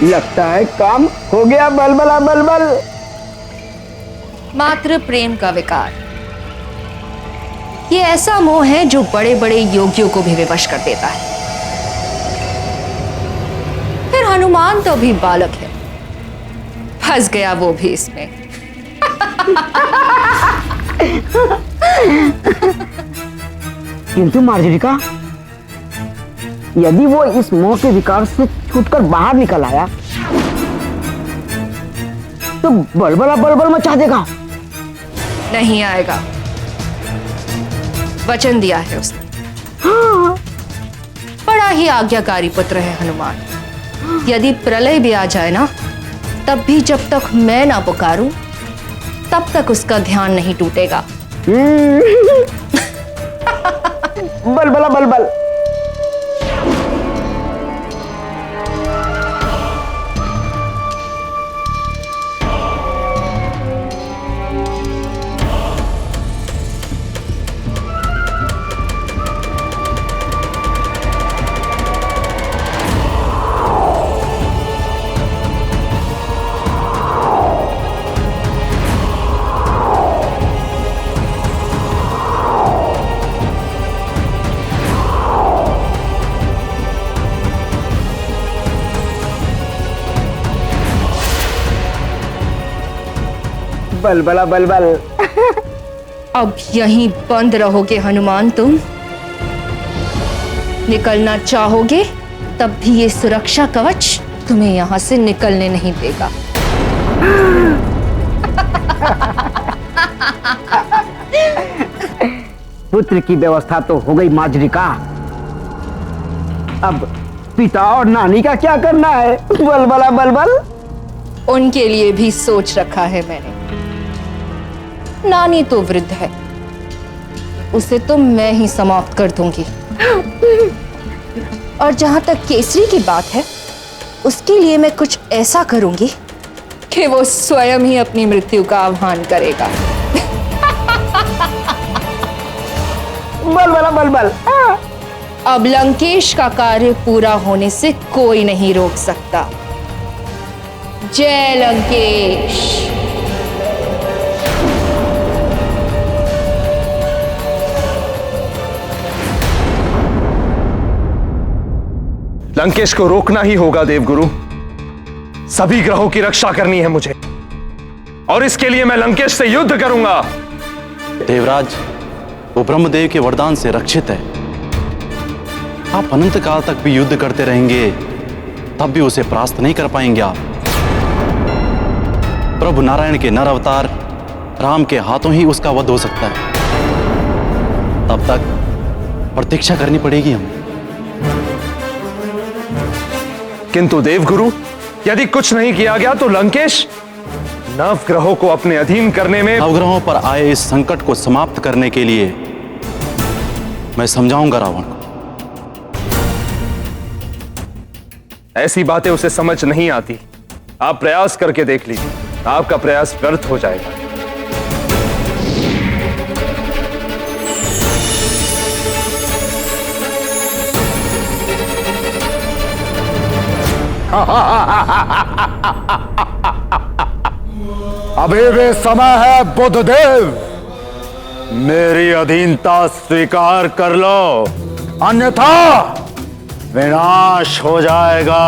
लगता है काम हो गया। बलबला बलबल। मात्र प्रेम का विकार, ये ऐसा मोह है जो बड़े बड़े योगियों को भी विवश कर देता है। फिर हनुमान तो भी बालक है, फंस गया वो भी इसमें। किंतु मार्जरिका, यदि वो इस मोह के विकार से छूटकर बाहर निकल आया तो बलबला बलबल मचा देगा। नहीं आएगा, वचन दिया है उसने। हाँ। बड़ा बड़ा ही आज्ञाकारी पुत्र है हनुमान। यदि प्रलय भी आ जाए ना, तब भी जब तक मैं ना पुकारूं, तब तक उसका ध्यान नहीं टूटेगा। बल बला बल बल। बल बला बल बल। अब यहीं बंद रहोगे हनुमान तुम? निकलना चाहोगे तब भी ये सुरक्षा कवच तुम्हें यहां से निकलने नहीं देगा। पुत्र की व्यवस्था तो हो गई माजरी का, अब पिता और नानी का क्या करना है? बल बला बल बल। उनके लिए भी सोच रखा है मैंने। नानी तो वृद्ध है, उसे तो मैं ही समाप्त कर दूंगी। और जहां तक केसरी की बात है, उसके लिए मैं कुछ ऐसा करूंगी कि वो स्वयं ही अपनी मृत्यु का आह्वान करेगा। बल बला बल बल। अब लंकेश का कार्य पूरा होने से कोई नहीं रोक सकता। जय लंकेश। लंकेश को रोकना ही होगा देवगुरु। सभी ग्रहों की रक्षा करनी है मुझे, और इसके लिए मैं लंकेश से युद्ध करूंगा। देवराज, वो ब्रह्मदेव के वरदान से रक्षित है। आप अनंत काल तक भी युद्ध करते रहेंगे, तब भी उसे परास्त नहीं कर पाएंगे आप। प्रभु नारायण के नर अवतार राम के हाथों ही उसका वध हो सकता है। तब तक प्रतीक्षा करनी पड़ेगी हमें। किंतु देवगुरु, यदि कुछ नहीं किया गया तो लंकेश नवग्रहों को अपने अधीन करने में। नवग्रहों पर आए इस संकट को समाप्त करने के लिए मैं समझाऊंगा रावण को। ऐसी बातें उसे समझ नहीं आती। आप प्रयास करके देख लीजिए, आपका प्रयास व्यर्थ हो जाएगा। अभी भी समय है बुद्धदेव, मेरी अधीनता स्वीकार कर लो, अन्यथा विनाश हो जाएगा।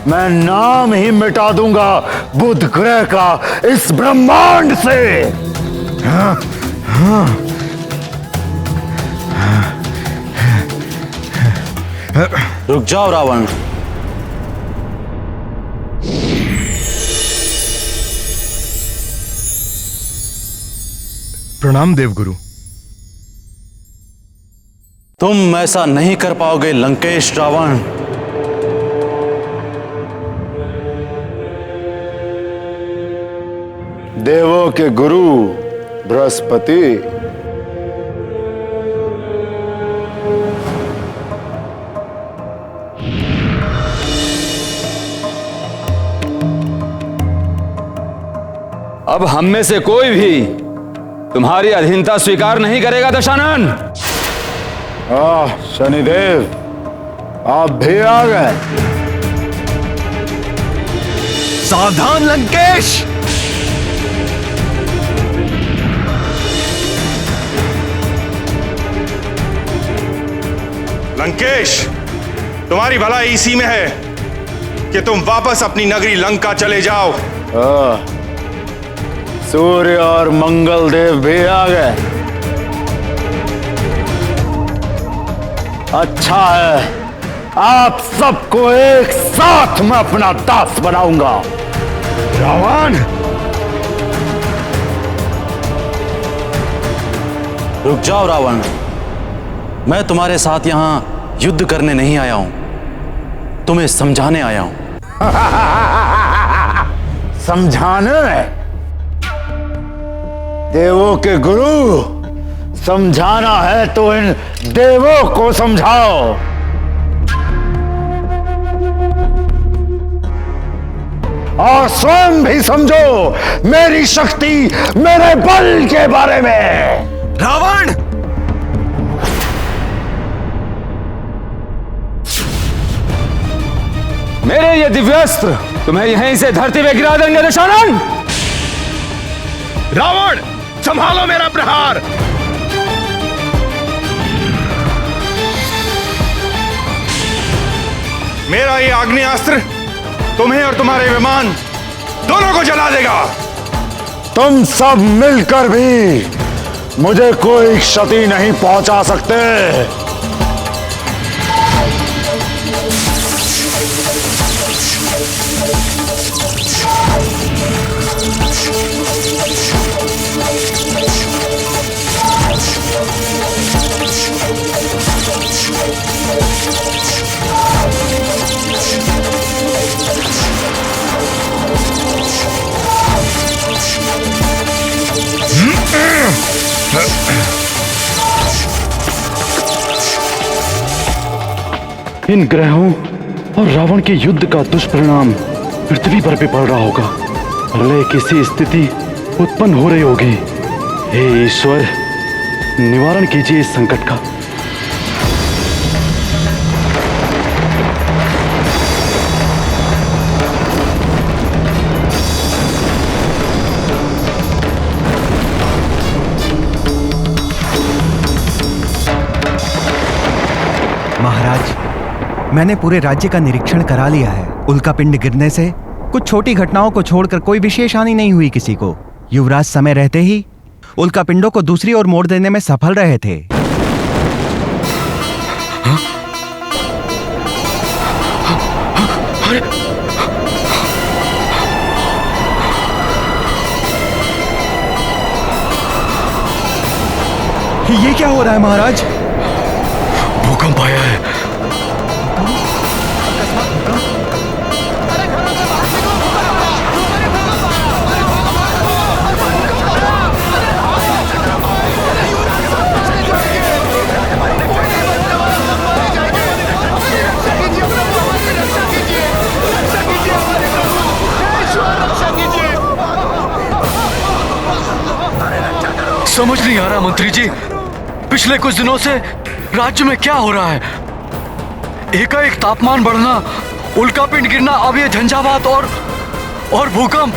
मैं नाम ही मिटा दूंगा बुध ग्रह का इस ब्रह्मांड से। रुक जाओ रावण। प्रणाम देवगुरु। तुम ऐसा नहीं कर पाओगे लंकेश रावण। देवों के गुरु बृहस्पति, अब हम में से कोई भी तुम्हारी अधीनता स्वीकार नहीं करेगा दशानन। शनिदेव, आप भी आ गए। सावधान लंकेश। लंकेश, तुम्हारी भलाई इसी में है कि तुम वापस अपनी नगरी लंका चले जाओ। सूर्य और मंगल देव भी आ गए। अच्छा है, आप सबको एक साथ में अपना दास बनाऊंगा। रुक जाओ रावण, मैं तुम्हारे साथ यहां युद्ध करने नहीं आया हूं, तुम्हें समझाने आया हूं। समझाने? देवों के गुरु, समझाना है तो इन देवों को समझाओ। और स्वयं भी समझो मेरी शक्ति, मेरे बल के बारे में। रावण! मेरे ये दिव्यास्त्र तुम्हें यहीं से धरती में गिरा देंगे दशानन। रावण, संभालो मेरा प्रहार। मेरा ये आग्नेयास्त्र तुम्हें और तुम्हारे विमान दोनों को जला देगा। तुम सब मिलकर भी मुझे कोई क्षति नहीं पहुंचा सकते। इन ग्रहों और रावण के युद्ध का दुष्परिणाम पृथ्वी पर भी पड़ रहा होगा। प्रलय किसी स्थिति उत्पन्न हो रही होगी। हे ईश्वर, निवारण कीजिए इस संकट का। महाराज, मैंने पूरे राज्य का निरीक्षण करा लिया है। उल्कापिंड गिरने से कुछ छोटी घटनाओं को छोड़कर कोई विशेष हानि नहीं हुई किसी को। युवराज समय रहते ही उल्कापिंडों को दूसरी ओर मोड़ देने में सफल रहे थे। ये क्या हो रहा है महाराज? भूकंप आया है। समझ नहीं आ रहा मंत्री जी, पिछले कुछ दिनों से राज्य में क्या हो रहा है। एकाएक तापमान बढ़ना, उल्कापिंड गिरना, अब ये झंझावात और भूकंप।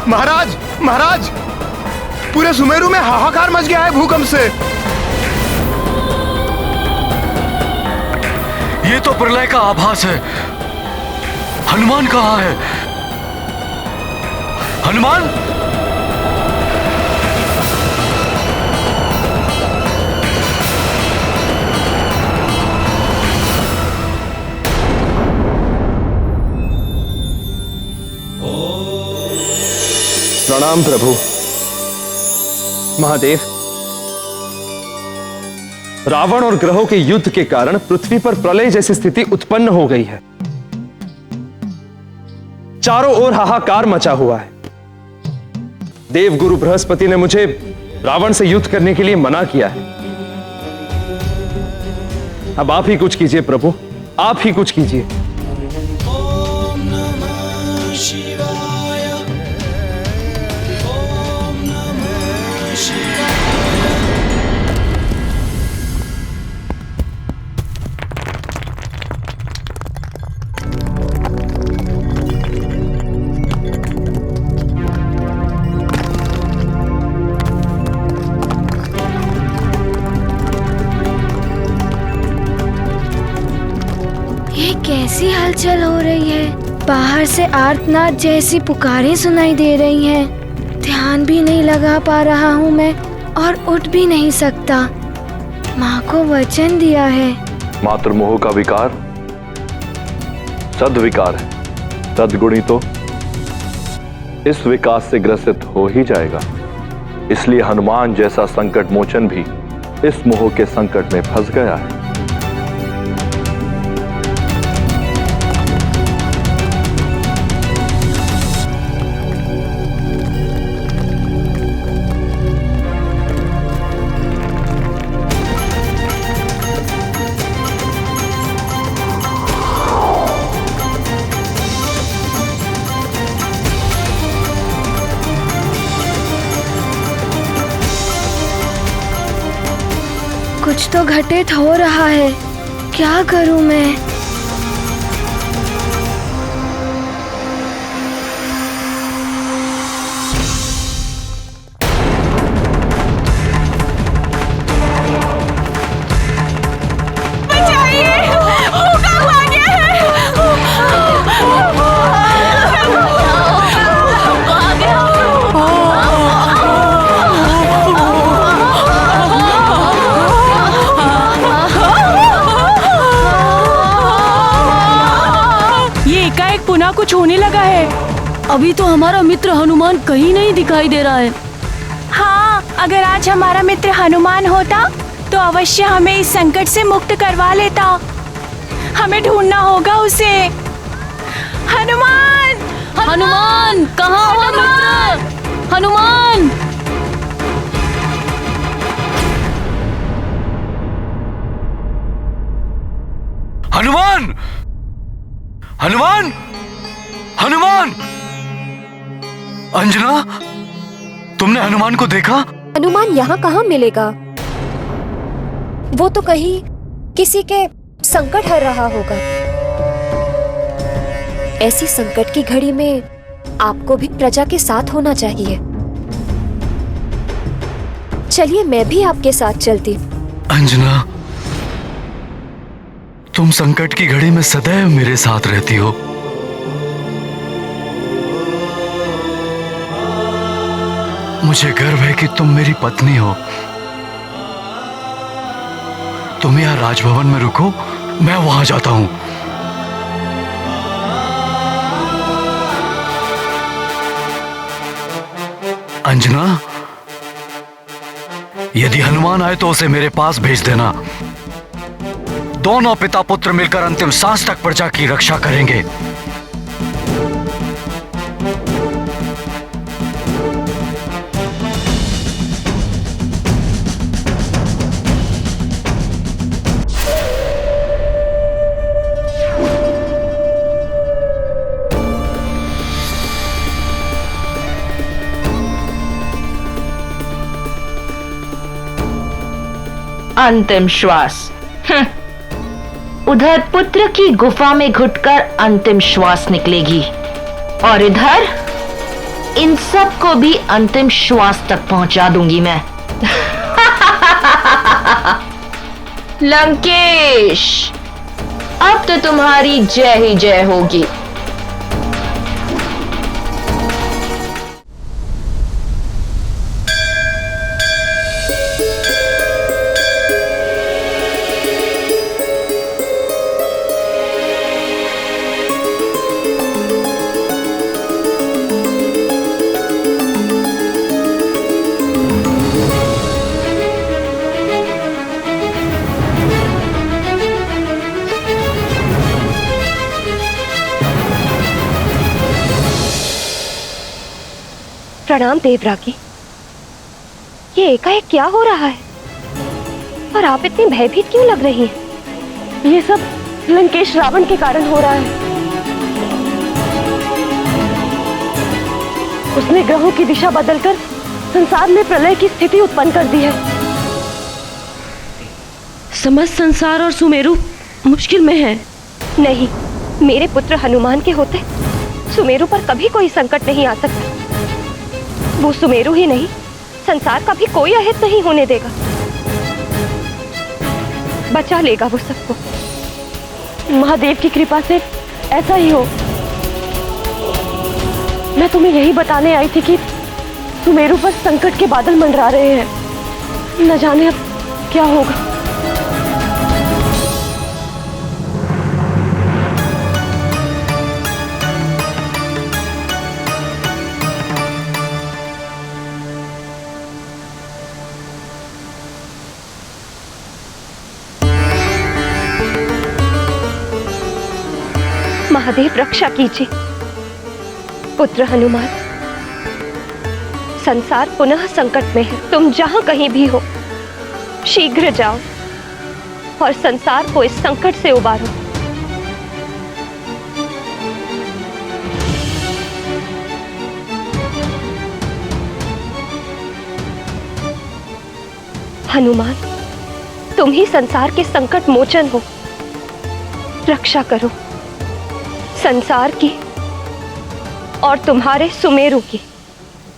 महाराज, महाराज, पूरे सुमेरु में हाहाकार मच गया है भूकंप से। ये तो प्रलय का आभास है। हनुमान कहाँ है? हनुमान? प्रणाम प्रभु। महादेव, रावण और ग्रहों के युद्ध के कारण पृथ्वी पर प्रलय जैसी स्थिति उत्पन्न हो गई है। चारों ओर हाहाकार मचा हुआ है। देवगुरु बृहस्पति ने मुझे रावण से युद्ध करने के लिए मना किया है। अब आप ही कुछ कीजिए प्रभु, आप ही कुछ कीजिए। कैसी हलचल हो रही है। बाहर से आर्तनाद जैसी पुकारें सुनाई दे रही हैं। ध्यान भी नहीं लगा पा रहा हूँ मैं और उठ भी नहीं सकता। माँ को वचन दिया है। मातृमोह का विकार सद्विकार है। सद्गुणी तो इस विकास से ग्रसित हो ही जाएगा। इसलिए हनुमान जैसा संकट मोचन भी इस मोह के संकट में फंस गया है। कुछ तो घटित हो रहा है, क्या करूं मैं? कुछ होने लगा है। अभी तो हमारा मित्र हनुमान कहीं नहीं दिखाई दे रहा है। हाँ, अगर आज हमारा मित्र हनुमान होता तो अवश्य हमें इस संकट से मुक्त करवा लेता। हमें ढूंढना होगा उसे। हनुमान! हनुमान, कहाँ हुआ मित्र? हनुमान! हनुमान! हनुमान! हनुमान! अंजना, तुमने हनुमान को देखा? हनुमान यहाँ कहाँ मिलेगा? वो तो कहीं किसी के संकट हर रहा होगा। ऐसी संकट की घड़ी में आपको भी प्रजा के साथ होना चाहिए। चलिए मैं भी आपके साथ चलती। अंजना, तुम संकट की घड़ी में सदैव मेरे साथ रहती हो। मुझे गर्व है कि तुम मेरी पत्नी हो। तुम यहाँ राजभवन में रुको, मैं वहां जाता हूं। अंजना, यदि हनुमान आए तो उसे मेरे पास भेज देना। दोनों पिता पुत्र मिलकर अंतिम सांस तक प्रजा की रक्षा करेंगे। अंतिम श्वास। उधर पुत्र की गुफा में घुटकर अंतिम श्वास निकलेगी और इधर इन सब को भी अंतिम श्वास तक पहुंचा दूंगी मैं। लंकेश, अब तो तुम्हारी जय ही जय होगी। प्रणाम देवरागी। ये एकाएक क्या हो रहा है और आप इतनी भयभीत क्यों लग रही हैं? ये सब लंकेश रावण के कारण हो रहा है। उसने ग्रहों की दिशा बदलकर संसार में प्रलय की स्थिति उत्पन्न कर दी है। समस्त संसार और सुमेरु मुश्किल में है। नहीं, मेरे पुत्र हनुमान के होते सुमेरु पर कभी कोई संकट नहीं आ सकता। वो सुमेरु ही नहीं, संसार का भी कोई अहित नहीं होने देगा। बचा लेगा वो सबको। महादेव की कृपा से ऐसा ही हो। मैं तुम्हें यही बताने आई थी कि सुमेरु पर संकट के बादल मंडरा रहे हैं। न जाने अब क्या होगा। महादेव रक्षा कीजिए। पुत्र हनुमान, संसार पुनः संकट में है। तुम जहां कहीं भी हो, शीघ्र जाओ और संसार को इस संकट से उबारो। हनुमान, तुम ही संसार के संकट मोचन हो। रक्षा करो संसार की और तुम्हारे सुमेरु की।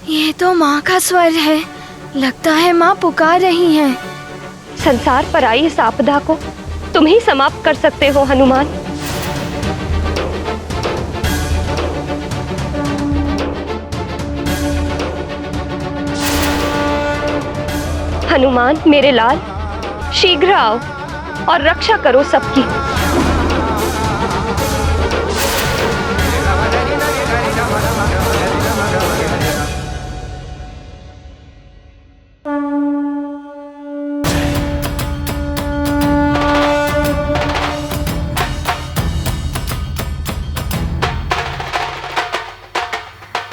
ये तो माँ का स्वर है। लगता है माँ पुकार रही हैं। संसार पर आई इस आपदा को तुम ही समाप्त कर सकते हो हनुमान। हनुमान मेरे लाल, शीघ्र आओ और रक्षा करो सबकी।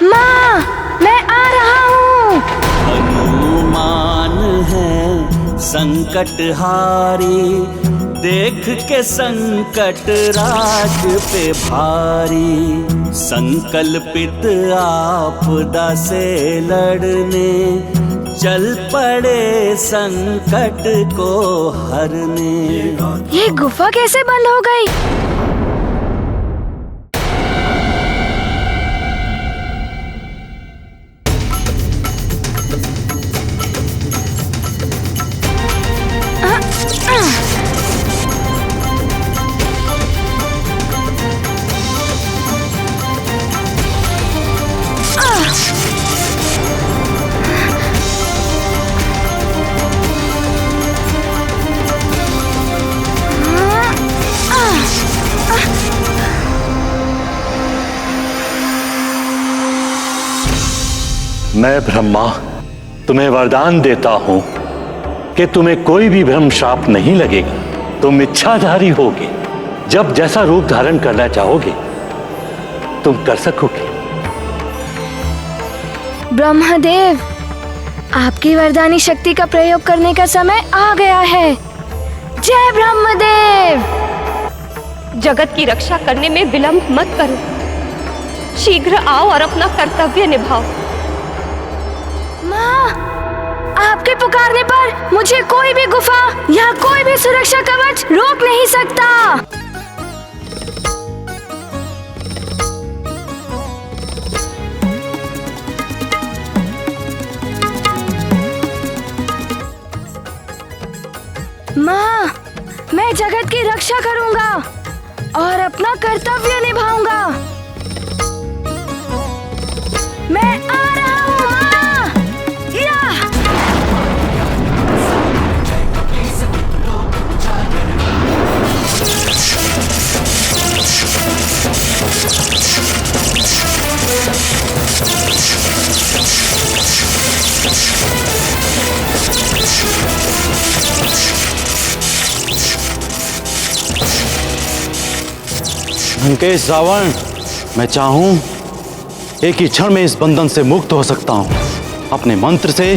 माँ, मैं आ रहा हूँ। हनुमान है संकट हारी, देख के संकट राज पे भारी। संकल्पित आपदा से लड़ने, चल पड़े संकट को हरने। ये गुफा कैसे बंद हो गई? मैं ब्रह्मा तुम्हें वरदान देता हूं कि तुम्हें कोई भी भ्रम श्राप नहीं लगेगा। तुम इच्छाधारी होगे, जब जैसा रूप धारण करना चाहोगे तुम कर सकोगे। ब्रह्मदेव, आपकी वरदानी शक्ति का प्रयोग करने का समय आ गया है। जय ब्रह्मदेव। जगत की रक्षा करने में विलंब मत करो। शीघ्र आओ और अपना कर्तव्य निभाओ। माँ, आपके पुकारने पर मुझे कोई भी गुफा या कोई भी सुरक्षा कवच रोक नहीं सकता। माँ, मैं जगत की रक्षा करूंगा और अपना कर्तव्य निभाऊंगा। मैं आ रहा हूँ माँ। या! लंकेश रावण, मैं चाहूं एक ही क्षण में इस बंधन से मुक्त हो सकता हूं। अपने मंत्र से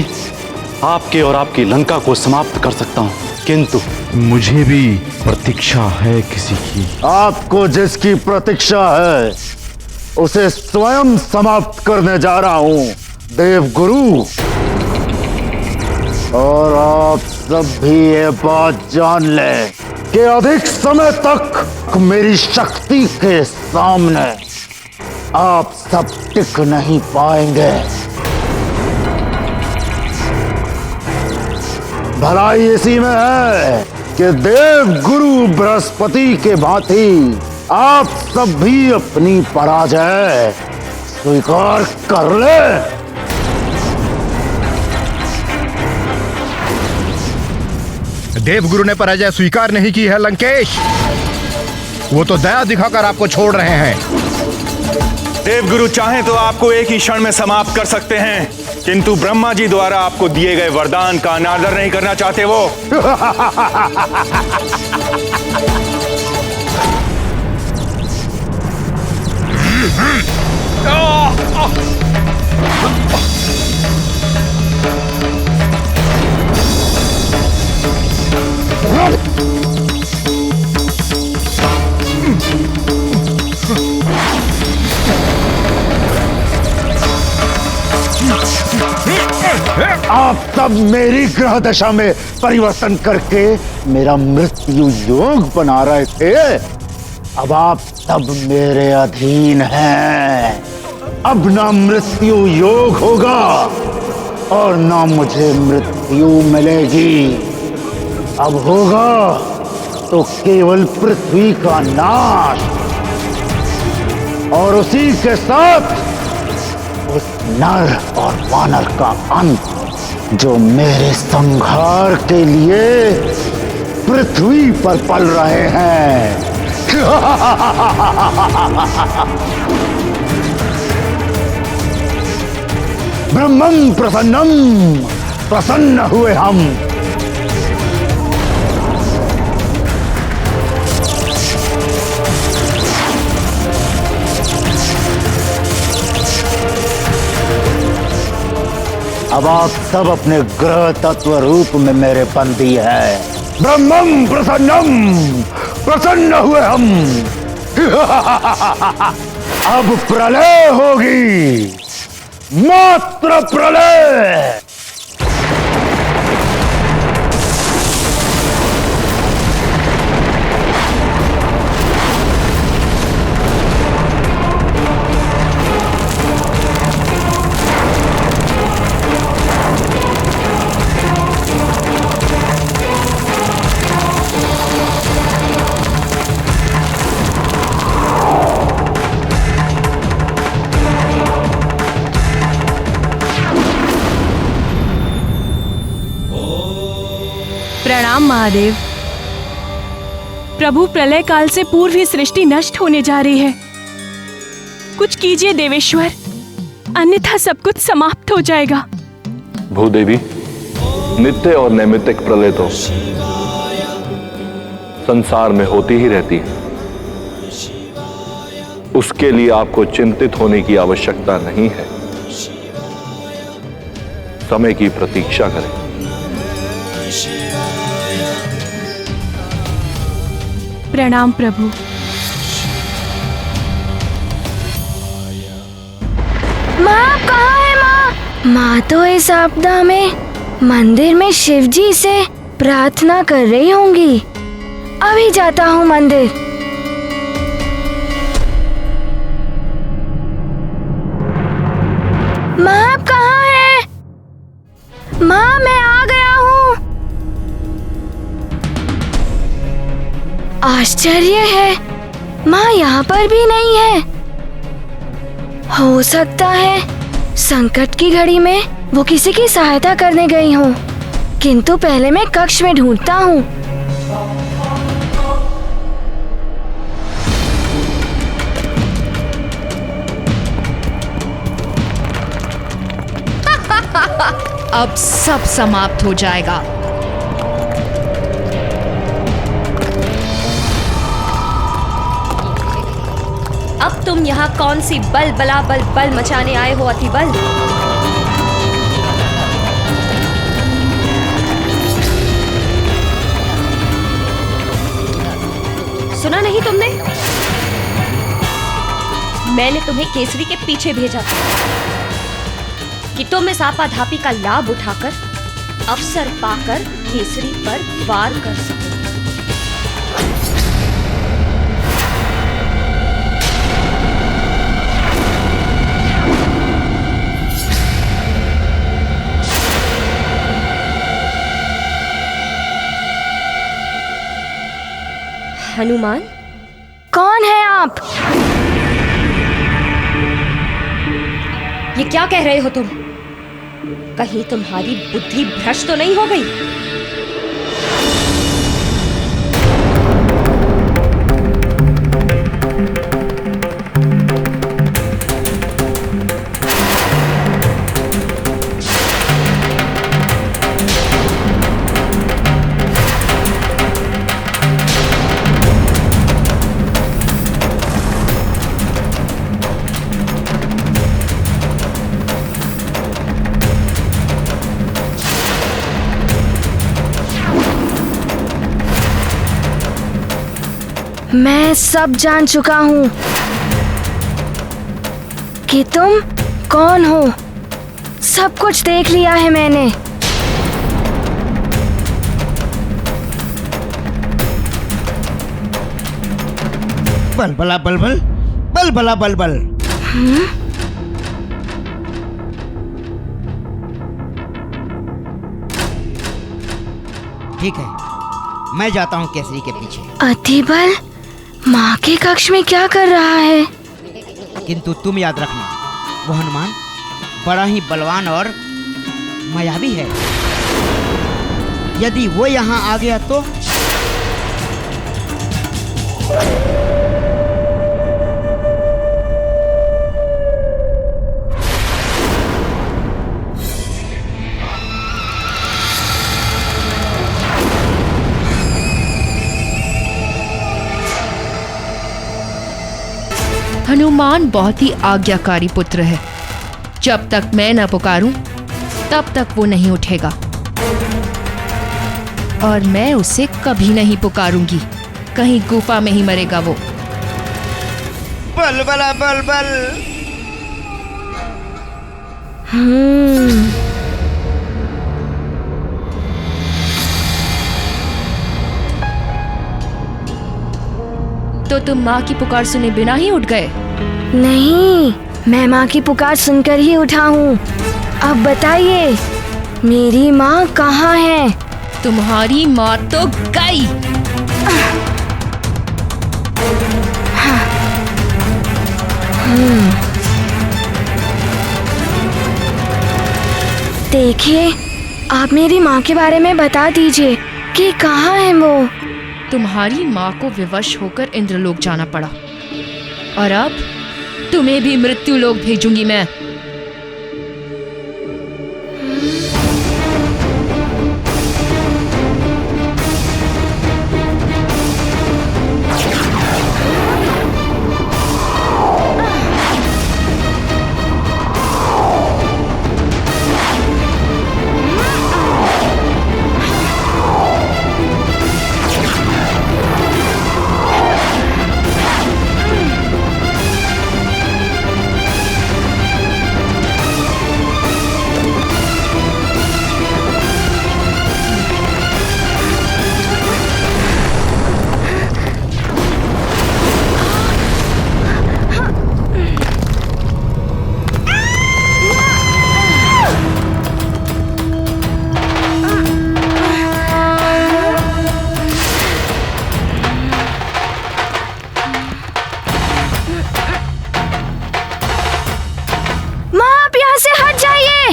आपके और आपकी लंका को समाप्त कर सकता हूं, किंतु मुझे भी प्रतीक्षा है किसी की। आपको जिसकी प्रतीक्षा है उसे स्वयं समाप्त करने जा रहा हूं, देवगुरु। और आप सब भी ये बात जान लें कि अधिक समय तक मेरी शक्ति के सामने आप सब टिक नहीं पाएंगे। भलाई इसी में है कि देव गुरु बृहस्पति के भांति आप सब भी अपनी पराजय स्वीकार कर ले। देवगुरु ने पराजय स्वीकार नहीं की है लंकेश, वो तो दया दिखाकर आपको छोड़ रहे हैं। देवगुरु चाहें तो आपको एक ही क्षण में समाप्त कर सकते हैं, किंतु ब्रह्मा जी द्वारा आपको दिए गए वरदान का अनादर नहीं करना चाहते वो। आप सब मेरी ग्रह दशा में परिवर्तन करके मेरा मृत्यु योग बना रहे थे। अब आप सब मेरे अधीन हैं। अब ना मृत्यु योग होगा और ना मुझे मृत्यु मिलेगी। अब होगा तो केवल पृथ्वी का नाश और उसी के साथ उस नर और वानर का अंत जो मेरे संहार के लिए पृथ्वी पर पल रहे हैं। ब्रह्मं प्रसन्नम, प्रसन्न हुए हम। अब आप सब अपने ग्रह तत्व रूप में मेरे बंदी हैं। ब्रह्मं प्रसन्नम, प्रसन्न हुए हम। अब प्रलय होगी, मात्र प्रलय। प्रणाम महादेव। प्रभु, प्रलय काल से पूर्व ही सृष्टि नष्ट होने जा रही है। कुछ कीजिए देवेश्वर, अन्यथा सब कुछ समाप्त हो जाएगा। भूदेवी, नित्य और नैमित्तिक प्रलय तो संसार में होती ही रहती है। उसके लिए आपको चिंतित होने की आवश्यकता नहीं है। समय की प्रतीक्षा करें। प्रणाम प्रभु। माँ कहाँ है माँ? माँ तो इस आपदा में मंदिर में शिव जी से प्रार्थना कर रही होंगी। अभी जाता हूँ मंदिर। माँ आप कहाँ हैं? माँ मैं आ गया हूँ। आश्चर्य है, माँ यहाँ पर भी नहीं है। हो सकता है संकट की घड़ी में वो किसी की सहायता करने गई हो। किंतु पहले मैं कक्ष में ढूंढता हूँ। अब सब समाप्त हो जाएगा। अब तुम यहाँ कौन सी बल बला बल बल मचाने आए हो अतिबल? सुना नहीं तुमने? मैंने तुम्हें केसरी के पीछे भेजा था कि तुम इस आपाधापी का लाभ उठाकर अवसर पाकर केसरी पर वार कर सको। हनुमान, कौन है आप? ये क्या कह रहे हो तुम? कहीं तुम्हारी बुद्धि भ्रष्ट तो नहीं हो गई? मैं सब जान चुका हूँ कि तुम कौन हो। सब कुछ देख लिया है मैंने। बलबला बलबल, बलबला बलबल। ठीक है, मैं जाता हूँ केसरी के पीछे। अतिबल माँ के कक्ष में क्या कर रहा है? किंतु तुम याद रखना, वो हनुमान बड़ा ही बलवान और मायावी है। यदि वो यहाँ आ गया तो हनुमान बहुत ही आज्ञाकारी पुत्र है। जब तक मैं न पुकारूं, तब तक वो नहीं उठेगा और मैं उसे कभी नहीं पुकारूंगी। कहीं गुफा में ही मरेगा वो। बलबला बलबल। तो तुम माँ की पुकार सुने बिना ही उठ गए? नहीं, मैं माँ की पुकार सुनकर ही उठा हूँ। अब बताइए, मेरी माँ कहाँ है? तुम्हारी माँ तो गई। देखिए, आप मेरी माँ के बारे में बता दीजिए कि कहाँ है वो? तुम्हारी माँ को विवश होकर इंद्रलोक जाना पड़ा और अब तुम्हें भी मृत्यु लोक भेजूंगी मैं।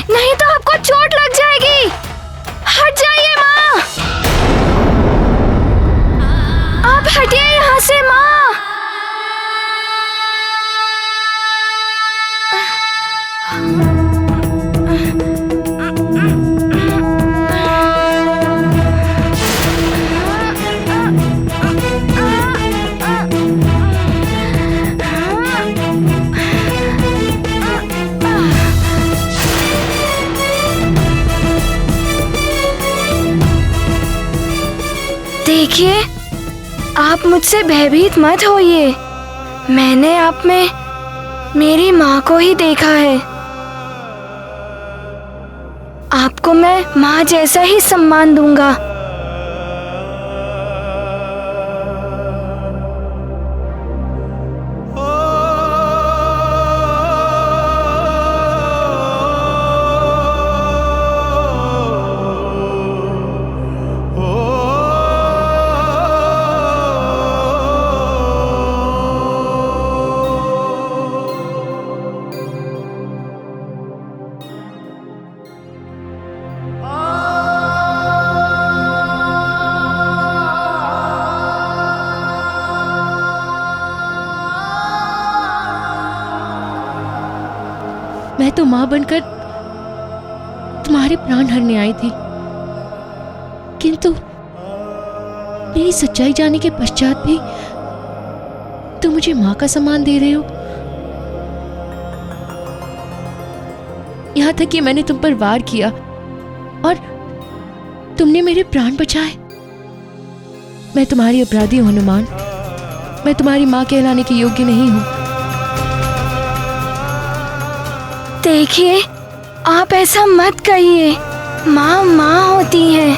नहीं तो आपको चोट लग जाएगी। हट जाइए माँ, आप हटिए यहाँ से माँ। देखिए, आप मुझसे भयभीत मत होइए। मैंने आप में मेरी माँ को ही देखा है। आपको मैं माँ जैसा ही सम्मान दूंगा। मैं तो मां बनकर तुम्हारे प्राण हरने आई थी, किंतु मेरी सच्चाई जाने के पश्चात भी तुम मुझे मां का सम्मान दे रहे हो। यहां तक कि मैंने तुम पर वार किया और तुमने मेरे प्राण बचाए। मैं तुम्हारी अपराधी हूं हनुमान, मैं तुम्हारी माँ कहलाने के योग्य नहीं हूँ। देखिए, आप ऐसा मत कहिए। माँ माँ होती है।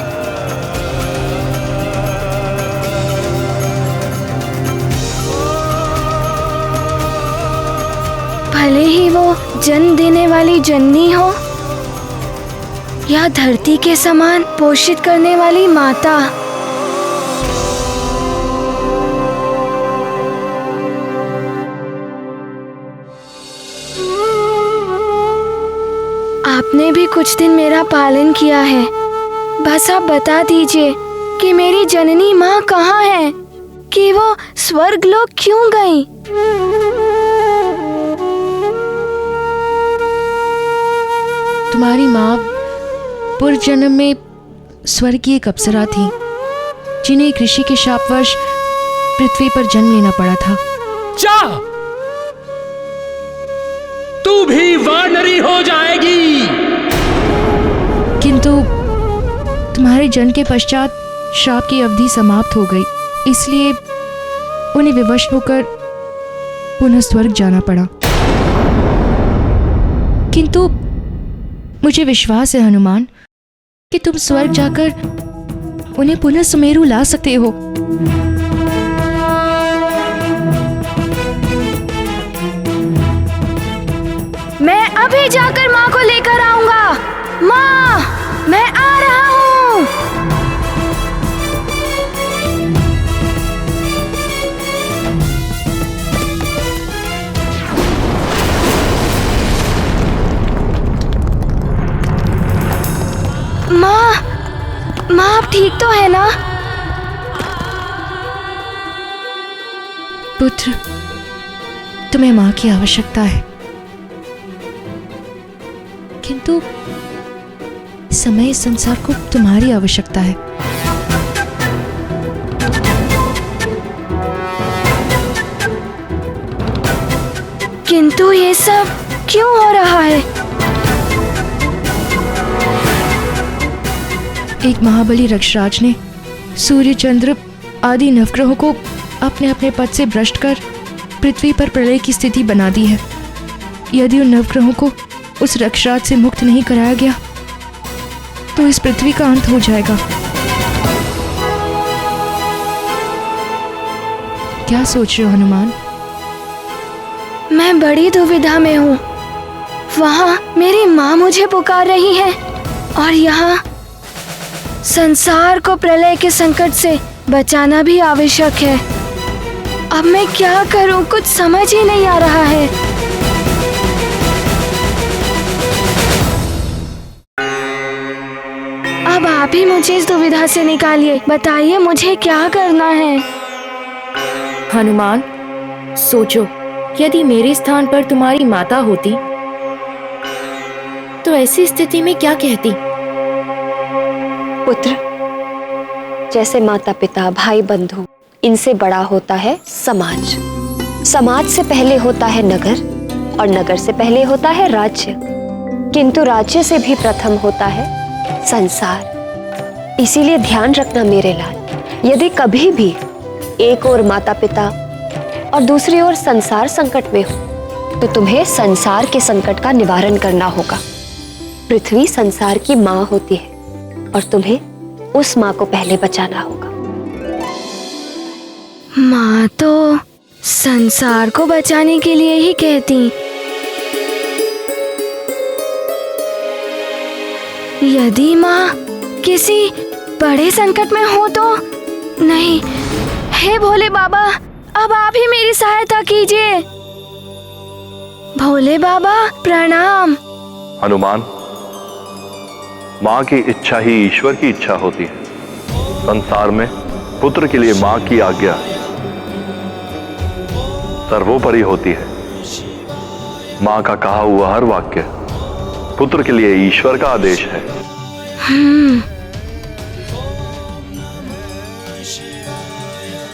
भले ही वो जन्म देने वाली जननी हो या धरती के समान पोषित करने वाली माता। आपने भी कुछ दिन मेरा पालन किया है। बस आप बता दीजिए कि मेरी जननी माँ कहाँ है, कि वो स्वर्गलोक क्यों गई? तुम्हारी माँ पूर्व जन्म में स्वर्ग की एक अप्सरा थी, जिन्हें एक ऋषि के शापवश पृथ्वी पर जन्म लेना पड़ा था। जा, तू भी वानरी हो जाएगी। किंतु तुम्हारे जन्म के पश्चात श्राप की अवधि समाप्त हो गई, इसलिए उन्हें विवश होकर पुनः स्वर्ग जाना पड़ा। किंतु मुझे विश्वास है हनुमान कि तुम स्वर्ग जाकर उन्हें पुनः सुमेरु ला सकते हो। मैं अभी जाकर माँ को लेकर आऊंगा। माँ, मैं आ रहा हूँ। माँ, आप ठीक तो है ना? पुत्र, तुम्हें माँ की आवश्यकता है, किंतु समय इस संसार को तुम्हारी आवश्यकता है। किंतु ये सब क्यों हो रहा है? एक महाबली रक्षराज ने सूर्य, चंद्र आदि नवग्रहों को अपने अपने पद से भ्रष्ट कर पृथ्वी पर प्रलय की स्थिति बना दी है। यदि उन नवग्रहों को उस रक्षराज से मुक्त नहीं कराया गया तो इस पृथ्वी का अंत हो जाएगा। क्या सोच रहे हो हनुमान? मैं बड़ी दुविधा में हूँ। वहाँ मेरी माँ मुझे पुकार रही है और यहाँ संसार को प्रलय के संकट से बचाना भी आवश्यक है। अब मैं क्या करूँ, कुछ समझ ही नहीं आ रहा है। अब आप ही मुझे इस दुविधा से निकालिए। बताइए मुझे क्या करना है। हनुमान, सोचो, यदि मेरे स्थान पर तुम्हारी माता होती तो ऐसी स्थिति में क्या कहती? पुत्र, जैसे माता पिता, भाई बंधु, इनसे बड़ा होता है समाज। समाज से पहले होता है नगर और नगर से पहले होता है राज्य, किंतु राज्य से भी प्रथम होता है संसार। इसीलिए ध्यान रखना मेरे लाल, यदि कभी भी एक ओर माता पिता और दूसरी ओर संसार संकट में हो तो तुम्हें संसार के संकट का निवारण करना होगा। पृथ्वी संसार की माँ होती है और तुम्हें उस माँ को पहले बचाना होगा। माँ तो संसार को बचाने के लिए ही कहती। यदि माँ किसी बड़े संकट में हो तो? नहीं, हे भोले बाबा, अब आप ही मेरी सहायता कीजिए। भोले बाबा प्रणाम। हनुमान, माँ की इच्छा ही ईश्वर की इच्छा होती है। संसार में पुत्र के लिए माँ की आज्ञा सर्वोपरि होती है। माँ का कहा हुआ हर वाक्य पुत्र के लिए ईश्वर का आदेश है।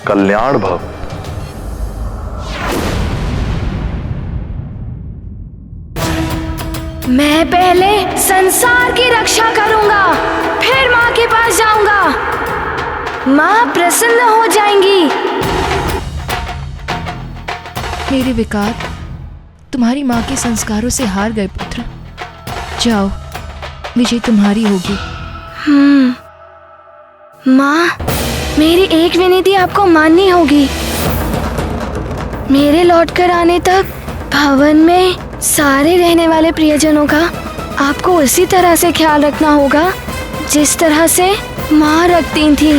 कल्याण भव। मैं पहले संसार की रक्षा करूंगा, फिर माँ के पास जाऊंगा। माँ प्रसन्न हो जाएंगी। मेरे विकार तुम्हारी माँ के संस्कारों से हार गए पुत्र। जाओ, विजय तुम्हारी होगी। माँ, मेरी एक विनती आपको माननी होगी। मेरे लौटकर आने तक भवन में सारे रहने वाले प्रियजनों का आपको उसी तरह से ख्याल रखना होगा जिस तरह से माँ रखती थी।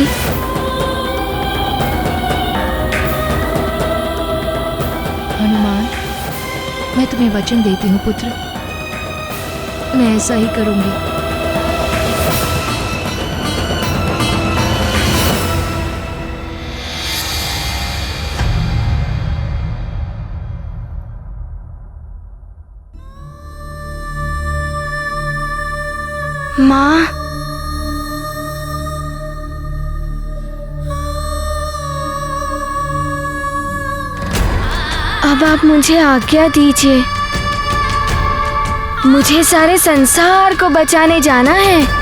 हनुमान, मैं तुम्हें वचन देती हूँ पुत्र, मैं ऐसा ही करूंगी। माँ, अब आप मुझे आज्ञा दीजिए। मुझे सारे संसार को बचाने जाना है।